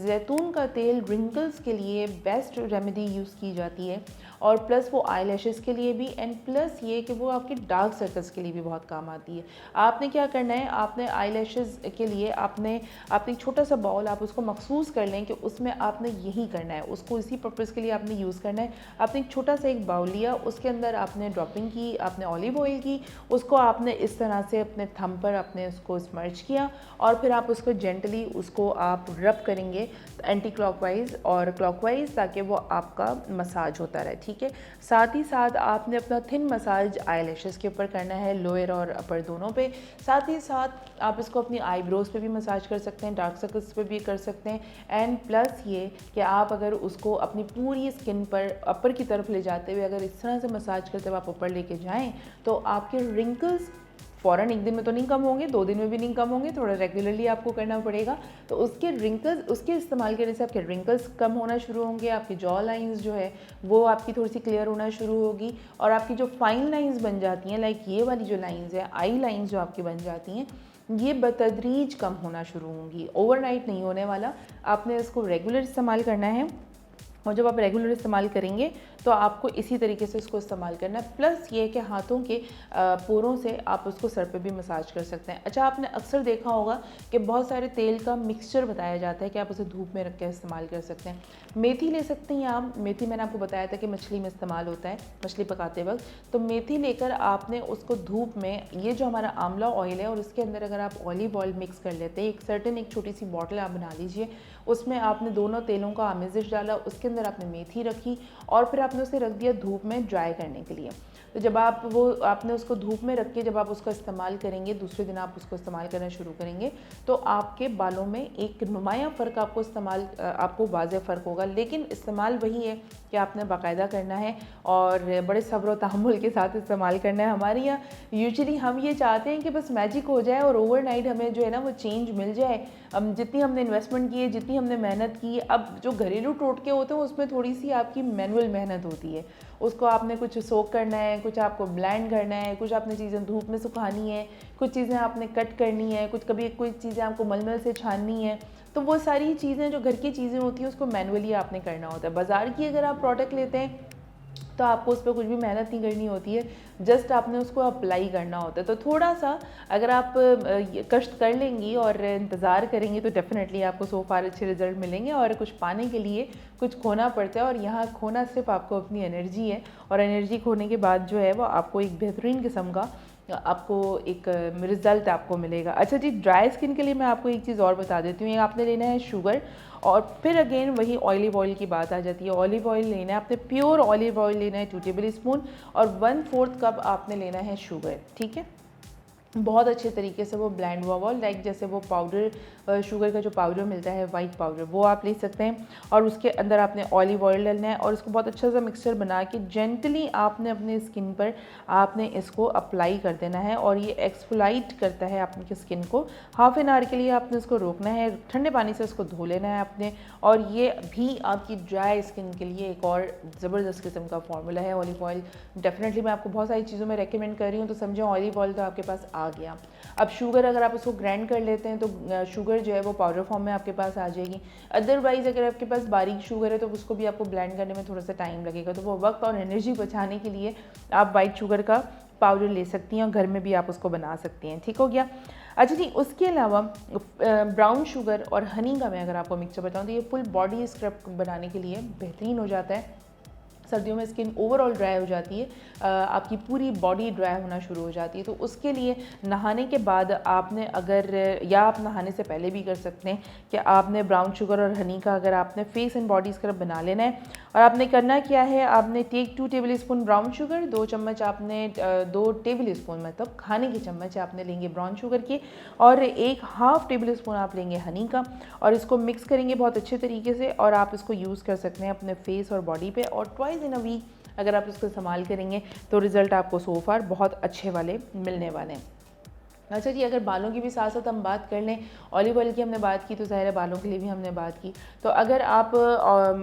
जैतून का तेल रिंकल्स के लिए बेस्ट रेमेडी यूज़ की जाती है, और प्लस वो आई लैशेज़ के लिए भी, एंड प्लस ये कि वो आपके डार्क सर्कल्स के लिए भी बहुत काम आती है। आपने क्या करना है, आपने आई लैशेज़ के लिए आपने एक छोटा सा बाउल, आप उसको मखसूस कर लें कि उसमें आपने यही करना है, उसको इसी पर्पज़ के लिए आपने यूज़ करना है। आपने एक छोटा सा एक बाउल लिया, उसके अंदर आपने ड्रॉपिंग की, आपने ऑलिव ऑयल की, उसको आपने इस तरह से अपने थंब पर आपने उसको स्मर्च किया, और फिर आप उसको जेंटली उसको आप रब करेंगे एंटी क्लॉकवाइज और क्लॉकवाइज, ताकि वो आपका मसाज होता रहे, ठीक है। साथ ही साथ आपने अपना थिन मसाज आई लैशेज़ के ऊपर करना है, लोअर और अपर दोनों पे। साथ ही साथ आप इसको अपनी आईब्रोज़ पे भी मसाज कर सकते हैं, डार्क सर्कल्स पे भी कर सकते हैं, एंड प्लस ये कि आप अगर उसको अपनी पूरी स्किन पर अपर की तरफ ले जाते हुए अगर इस तरह से मसाज करते हुए आप ऊपर लेके जाएं, तो आपके रिंकल्स फ़ौरन एक दिन में तो नहीं कम होंगे, 2 दिन में भी नहीं कम होंगे, थोड़ा रेगुलरली आपको करना पड़ेगा। तो उसके रिंकल्स, उसके इस्तेमाल करने से आपके रिंकल्स कम होना शुरू होंगे, आपकी जॉ लाइंस जो है वो आपकी थोड़ी सी क्लियर होना शुरू होगी, और आपकी जो फाइन लाइंस बन जाती हैं, लाइक ये वाली जो लाइंस है, आई लाइंस जो आपकी बन जाती हैं, ये बतदरीज कम होना शुरू होंगी। ओवरनाइट नहीं होने वाला, आपने इसको रेगुलर इस्तेमाल करना है। और जब आप रेगुलर इस्तेमाल करेंगे तो आपको इसी तरीके से इसको इस्तेमाल करना है। प्लस ये कि हाथों के पोरों से आप उसको सर पे भी मसाज कर सकते हैं। अच्छा, आपने अक्सर देखा होगा कि बहुत सारे तेल का मिक्सचर बताया जाता है कि आप उसे धूप में रख के इस्तेमाल कर सकते हैं। मेथी ले सकते हैं आप। मेथी मैंने आपको बताया था कि मछली में इस्तेमाल होता है, मछली पकाते वक्त। तो मेथी लेकर आपने उसको धूप में, ये जो हमारा आंवला ऑयल है और उसके अंदर अगर आप ऑलिव ऑयल मिक्स कर लेते हैं, एक छोटी सी बॉटल आप बना लीजिए, उसमें आपने दोनों तेलों का आमेज़िश डाला, उसके अंदर आपने मेथी रखी और फिर आपने उसे रख दिया धूप में ड्राई करने के लिए। तो जब आपने उसको धूप में रख के जब आप उसका इस्तेमाल करेंगे, दूसरे दिन आप उसको इस्तेमाल करना शुरू करेंगे, तो आपके बालों में एक नुमाया फ़र्क आपको वाज़ेह फ़र्क होगा। लेकिन इस्तेमाल वही है कि आपने बाकायदा करना है और बड़े सब्र और तहम्मुल के साथ इस्तेमाल करना है। हमारे यहाँ यूजुअली हम ये चाहते हैं कि बस मैजिक हो जाए और ओवरनाइट हमें जो है ना वो चेंज मिल जाए। जितनी हमने इन्वेस्टमेंट की है, जितनी हमने मेहनत की है, अब जो घरेलू टोटके होते हैं उसमें थोड़ी सी आपकी मैनुअल मेहनत होती है। उसको आपने कुछ सोक करना है, कुछ आपको ब्लेंड करना है, कुछ आपने चीज़ें धूप में सुखानी है, कुछ चीज़ें आपने कट करनी है, कोई चीज़ें आपको मलमल से छाननी है। तो वो सारी चीज़ें जो घर की चीज़ें होती हैं उसको मैनुअली आपने करना होता है। बाज़ार की अगर आप प्रोडक्ट लेते हैं तो आपको उस पर कुछ भी मेहनत नहीं करनी होती है, जस्ट आपने उसको अप्लाई करना होता है। तो थोड़ा सा अगर आप कष्ट कर लेंगी और इंतज़ार करेंगी तो डेफिनेटली आपको सो फार अच्छे रिजल्ट मिलेंगे। और कुछ पाने के लिए कुछ खोना पड़ता है, और यहाँ खोना सिर्फ आपको अपनी एनर्जी है, और एनर्जी खोने के बाद जो है वो आपको एक बेहतरीन किस्म का आपको एक रिज़ल्ट आपको मिलेगा। अच्छा जी, ड्राई स्किन के लिए मैं आपको एक चीज़ और बता देती हूँ। ये आपने लेना है शुगर, और फिर अगेन वही ऑलिव ऑयल की बात आ जाती है। ऑलिव ऑयल लेना है आपने, प्योर ऑलिव ऑयल लेना है 2 टेबल स्पून, और 1/4 कप आपने लेना है शुगर। ठीक है, बहुत अच्छे तरीके से वो ब्लेंड हुआ लाइक जैसे वो पाउडर, शुगर का जो पाउडर मिलता है, वाइट पाउडर, वो आप ले सकते हैं। और उसके अंदर आपने ऑलिव ऑयल डालना है और इसको बहुत अच्छा सा मिक्सचर बना के जेंटली आपने अपने स्किन पर आपने इसको अप्लाई कर देना है। और ये एक्सफोलाइट करता है आपकी स्किन को। हाफ एन आवर के लिए आपने इसको रोकना है, ठंडे पानी से इसको धो लेना है आपने। और ये भी आपकी ड्राई स्किन के लिए एक और ज़बरदस्त किस्म का फार्मूला है। ऑलिव ऑयल डेफिनेटली मैं आपको बहुत सारी चीज़ों में रेकमेंड कर रही हूँ, तो समझें ऑलिव ऑयल तो आपके पास आ गया। अब शुगर अगर आप उसको ग्राइंड कर लेते हैं तो शुगर जो है वो पाउडर फॉर्म में आपके पास आ जाएगी। अदरवाइज़ अगर आपके पास बारीक शुगर है तो उसको भी आपको ब्लेंड करने में थोड़ा सा टाइम लगेगा। तो वो वक्त और एनर्जी बचाने के लिए आप वाइट शुगर का पाउडर ले सकती हैं और घर में भी आप उसको बना सकती हैं। ठीक हो गया। अच्छा जी, उसके अलावा ब्राउन शुगर और हनी का मैं अगर आपको मिक्सचर बताऊँ तो ये फुल बॉडी स्क्रब बनाने के लिए बेहतरीन हो जाता है। सर्दियों में स्किन ओवरऑल ड्राई हो जाती है, आपकी पूरी बॉडी ड्राई होना शुरू हो जाती है। तो उसके लिए नहाने के बाद आपने या आप नहाने से पहले भी कर सकते हैं कि आपने ब्राउन शुगर और हनी का अगर आपने फेस एंड बॉडी स्क्रब बना लेना है। और आपने करना क्या है, आपने take 2 tablespoon brown sugar, 2 चम्मच आपने 2 टेबल स्पून मतलब खाने के चम्मच आपने लेंगे ब्राउन शुगर के, और 1/2 टेबल स्पून आप लेंगे हनी का, और इसको मिक्स करेंगे बहुत अच्छे तरीके से। और आप इसको यूज़ कर सकते हैं अपने फेस और बॉडी पे, और ट्वाइस इन अ वीक अगर आप इसको इस्तेमाल करेंगे तो रिज़ल्ट आपको सो फार बहुत अच्छे वाले मिलने वाले हैं। अच्छा जी, अगर बालों की भी साथ साथ हम बात कर लें, ऑलिव ऑयल की हमने बात की तो ज़ाहिर है बालों के लिए भी हमने बात की। तो अगर आप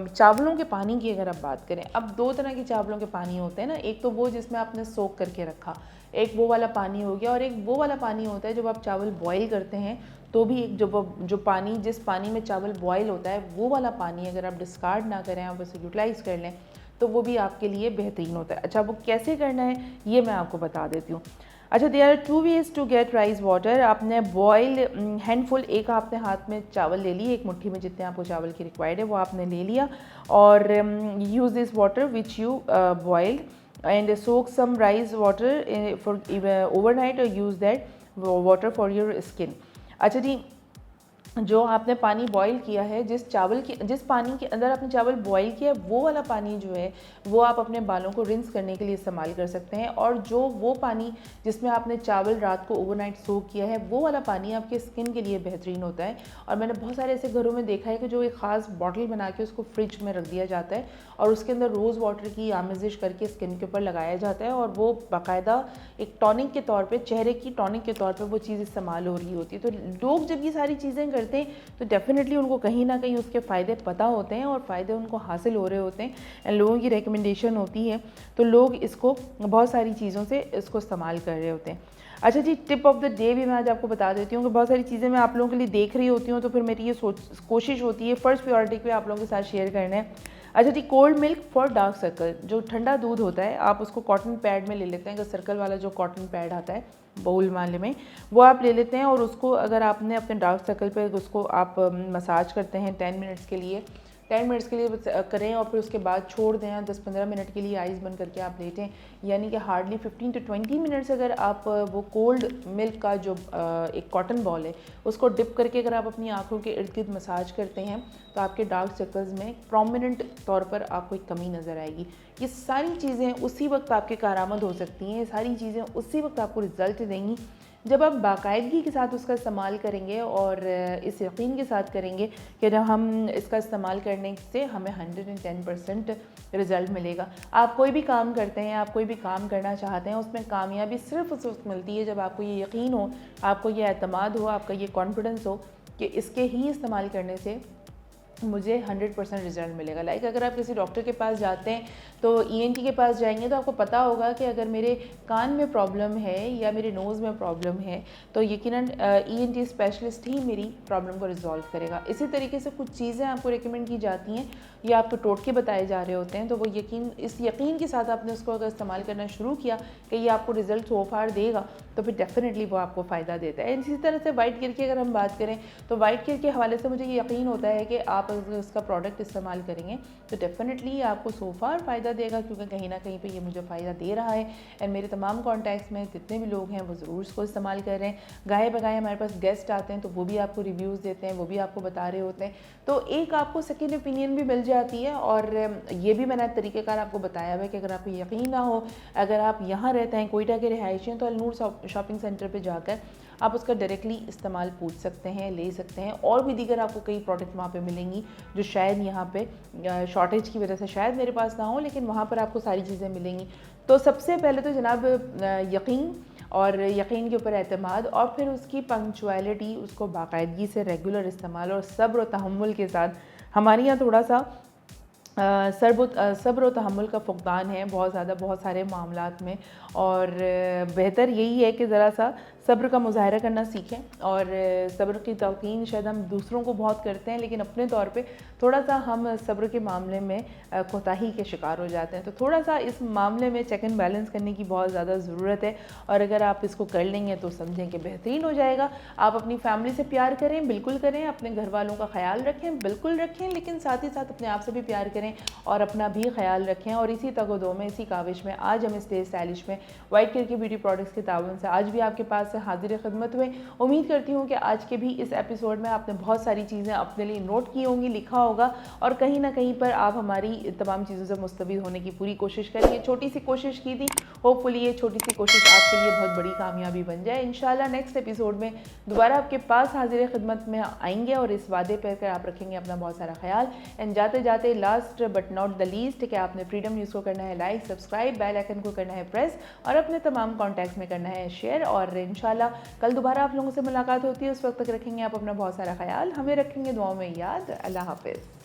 चावलों के पानी की अगर आप बात करें, अब 2 तरह के चावलों के पानी होते हैं ना, एक तो वो जिसमें आपने सोक करके रखा, एक वो वाला पानी हो गया, और एक वो वाला पानी होता है जब आप चावल बॉयल करते हैं तो भी एक जो पानी, जिस पानी में चावल बॉयल होता है, वो वाला पानी अगर आप डिस्कार्ड ना करें, आप उसे यूटिलाइज़ कर लें तो वो भी आपके लिए बेहतरीन होता है। अच्छा, वो कैसे करना है ये मैं आपको बता देती हूँ। अच्छा, there are 2 ways to get rice water. आपने बॉयल हैंडफुल, एक आपने हाथ में चावल ले लिए, एक मुट्ठी में जितने आपको चावल की रिक्वायर्ड है वो आपने ले लिया, और use this water which you boiled and soak some rice water for overnight, और use that water for your skin. अच्छा जी, जो आपने पानी बॉईल किया है, जिस पानी के अंदर आपने चावल बॉईल किया है, वो वाला पानी जो है वो आप अपने बालों को रिंस करने के लिए इस्तेमाल कर सकते हैं। और जो वो पानी जिसमें आपने चावल रात को ओवरनाइट सोक किया है, वो वाला पानी आपके स्किन के लिए बेहतरीन होता है। और मैंने बहुत सारे ऐसे घरों में देखा है कि जो एक ख़ास बॉटल बना के उसको फ्रिज में रख दिया जाता है और उसके अंदर रोज़ वाटर की आमेज़िश करके स्किन के ऊपर लगाया जाता है और वो बाकायदा एक टॉनिक के तौर पे, चेहरे की टॉनिक के तौर पे वो चीज़ इस्तेमाल हो रही होती है। तो लोग जब ये सारी चीज़ें करते हैं तो डेफिनेटली उनको कहीं ना कहीं उसके फ़ायदे पता होते हैं और फ़ायदे उनको हासिल हो रहे होते हैं एंड लोगों की रिकमेंडेशन होती है, तो लोग इसको बहुत सारी चीज़ों से इसको इस्तेमाल कर रहे होते हैं। अच्छा जी, टिप ऑफ द डे भी मैं आज आपको बता देती हूँ कि बहुत सारी चीज़ें मैं आप लोगों के लिए देख रही होती हूँ, तो फिर मेरी ये कोशिश होती है फर्स्ट प्रायोरिटी पे आप लोगों के साथ शेयर करना है। अच्छा जी, cold milk for dark circle, जो ठंडा दूध होता है आप उसको कॉटन पैड में ले लेते हैं, सर्कल वाला जो कॉटन पैड आता है बाउल वाले में, वो आप ले लेते हैं और उसको अगर आपने अपने डार्क सर्कल पे उसको आप मसाज करते हैं 10 मिनट्स के लिए करें और फिर उसके बाद छोड़ दें 10-15 मिनट के लिए आइस बंद करके आप लेटें, यानी कि हार्डली 15 to 20 मिनट्स अगर आप वो कोल्ड मिल्क का जो एक कॉटन बॉल है उसको डिप करके अगर आप अपनी आंखों के इर्द गिर्द मसाज करते हैं तो आपके डार्क सर्कल्स में प्रोमिनेंट तौर पर आपको एक कमी नज़र आएगी। ये सारी चीज़ें उसी वक्त आपके कारामद हो सकती हैं, ये सारी चीज़ें उसी वक्त आपको रिज़ल्ट देंगी जब आप बाकायदगी के साथ उसका इस्तेमाल करेंगे और इस यकीन के साथ करेंगे कि जब हम इसका इस्तेमाल करने से हमें 110% रिज़ल्ट मिलेगा। आप कोई भी काम करते हैं, आप कोई भी काम करना चाहते हैं, उसमें कामयाबी सिर्फ उस वक्त मिलती है जब आपको ये यकीन हो, आपको ये एतमाद हो, आपका ये कॉन्फिडेंस हो कि इसके ही इस्तेमाल करने से मुझे 100% रिज़ल्ट मिलेगा। लाइक अगर आप किसी डॉक्टर के पास जाते हैं तो ENT के पास जाएंगे तो आपको पता होगा कि अगर मेरे कान में प्रॉब्लम है या मेरे नोज़ में प्रॉब्लम है तो यकीनन ENT स्पेशलिस्ट ही मेरी प्रॉब्लम को रिजॉल्व करेगा। इसी तरीके से कुछ चीज़ें आपको रिकमेंड की जाती हैं या आपको टोटके बताए जा रहे होते हैं, तो वो इस यकीन के साथ आपने उसको अगर इस्तेमाल करना शुरू किया कि ये आपको रिज़ल्ट सो फार देगा तो फिर डेफिनेटली वो आपको फ़ायदा देता है। इसी तरह से वाइट केयर की अगर हम बात करें तो वाइट केयर के हवाले से मुझे ये यकीन होता है कि आप अगर इसका प्रोडक्ट इस्तेमाल करेंगे तो डेफिनेटली आपको सो फार फ़ायदा देगा, क्योंकि कहीं ना कहीं पे ये मुझे फ़ायदा दे रहा है एंड मेरे तमाम कॉन्टैक्ट्स में जितने भी लोग हैं वो ज़रूर इसको इस्तेमाल कर रहे हैं। गाए बगाए हमारे पास गेस्ट आते हैं तो वो भी आपको रिव्यूज़ देते हैं, वो भी आपको बता रहे होते हैं, तो एक आपको सेकेंड ओपिनियन भी मिल जाती है। और ये भी मैंने तरीक़ेकार आपको बताया हुआ है कि अगर आपको यकीन ना हो, अगर आप यहाँ रहते हैं कोयटा के रिहायशी हैं, तो अलनूर शॉपिंग सेंटर पर जाकर आप उसका डायरेक्टली इस्तेमाल पूछ सकते हैं, ले सकते हैं। और भी दीगर आपको कई प्रोडक्ट वहाँ पे मिलेंगी जो शायद यहाँ पे शॉर्टेज की वजह से शायद मेरे पास ना हो, लेकिन वहाँ पर आपको सारी चीज़ें मिलेंगी। तो सबसे पहले तो जनाब यकीन और यकीन के ऊपर एतमाद और फिर उसकी पंक्चुअलिटी, उसको बाकायदगी से रेगुलर इस्तेमाल और सब्र और तहम्मुल के साथ। हमारे यहाँ थोड़ा सा सब्र और तहम्मुल का फुक़दान है बहुत ज़्यादा बहुत सारे मामलात में, और बेहतर यही है कि ज़रा सा सब्र का मुज़ाहरा करना सीखें। और सब्र की तलक़ीन शायद हम दूसरों को बहुत करते हैं, लेकिन अपने तौर पे थोड़ा सा हम सब्र के मामले में कोताही के शिकार हो जाते हैं। तो थोड़ा सा इस मामले में चेक एंड बैलेंस करने की बहुत ज़्यादा ज़रूरत है, और अगर आप इसको कर लेंगे तो समझें कि बेहतरीन हो जाएगा। आप अपनी फैमिली से प्यार करें, बिल्कुल करें, अपने घर वालों का ख्याल रखें, बिल्कुल रखें, लेकिन साथ ही साथ अपने आप से भी प्यार करें और अपना भी ख्याल रखें। और इसी तगदो में, इसी काविश में आज हम स्टे स्टाइलिश में वाइट केयर के ब्यूटी प्रोडक्ट्स के ताउन से आज भी आपके पास से हाजिर खिदमत हुए। उम्मीद करती हूँ कि आज के भी इस एपिसोड में आपने बहुत सारी चीज़ें अपने लिए नोट की होंगी, लिखा होगा, और कहीं ना कहीं पर आप हमारी तमाम चीज़ों से मुस्तफ़ीद होने की पूरी कोशिश करें। ये छोटी सी कोशिश की थी, होपफुली ये छोटी सी कोशिश आपके लिए बहुत बड़ी कामयाबी बन जाए। इंशाल्लाह नेक्स्ट एपिसोड में दोबारा आपके पास हाजिर खिदमत में आएंगे और इस वादे पर कर आप रखेंगे अपना बहुत सारा ख्याल। एंड जाते जाते last but not the least कि आपने फ्रीडम न्यूज़ को करना है लाइक, सब्सक्राइब, बेल आइकन को करना है प्रेस और अपने तमाम कॉन्टैक्ट्स में करना है शेयर। और इंशाल्लाह कल दोबारा आप लोगों से मुलाकात होती है, उस वक्त तक रखेंगे आप अपना बहुत सारा ख्याल, हमें रखेंगे दुआओं में याद। अल्लाह हाफ़िज़।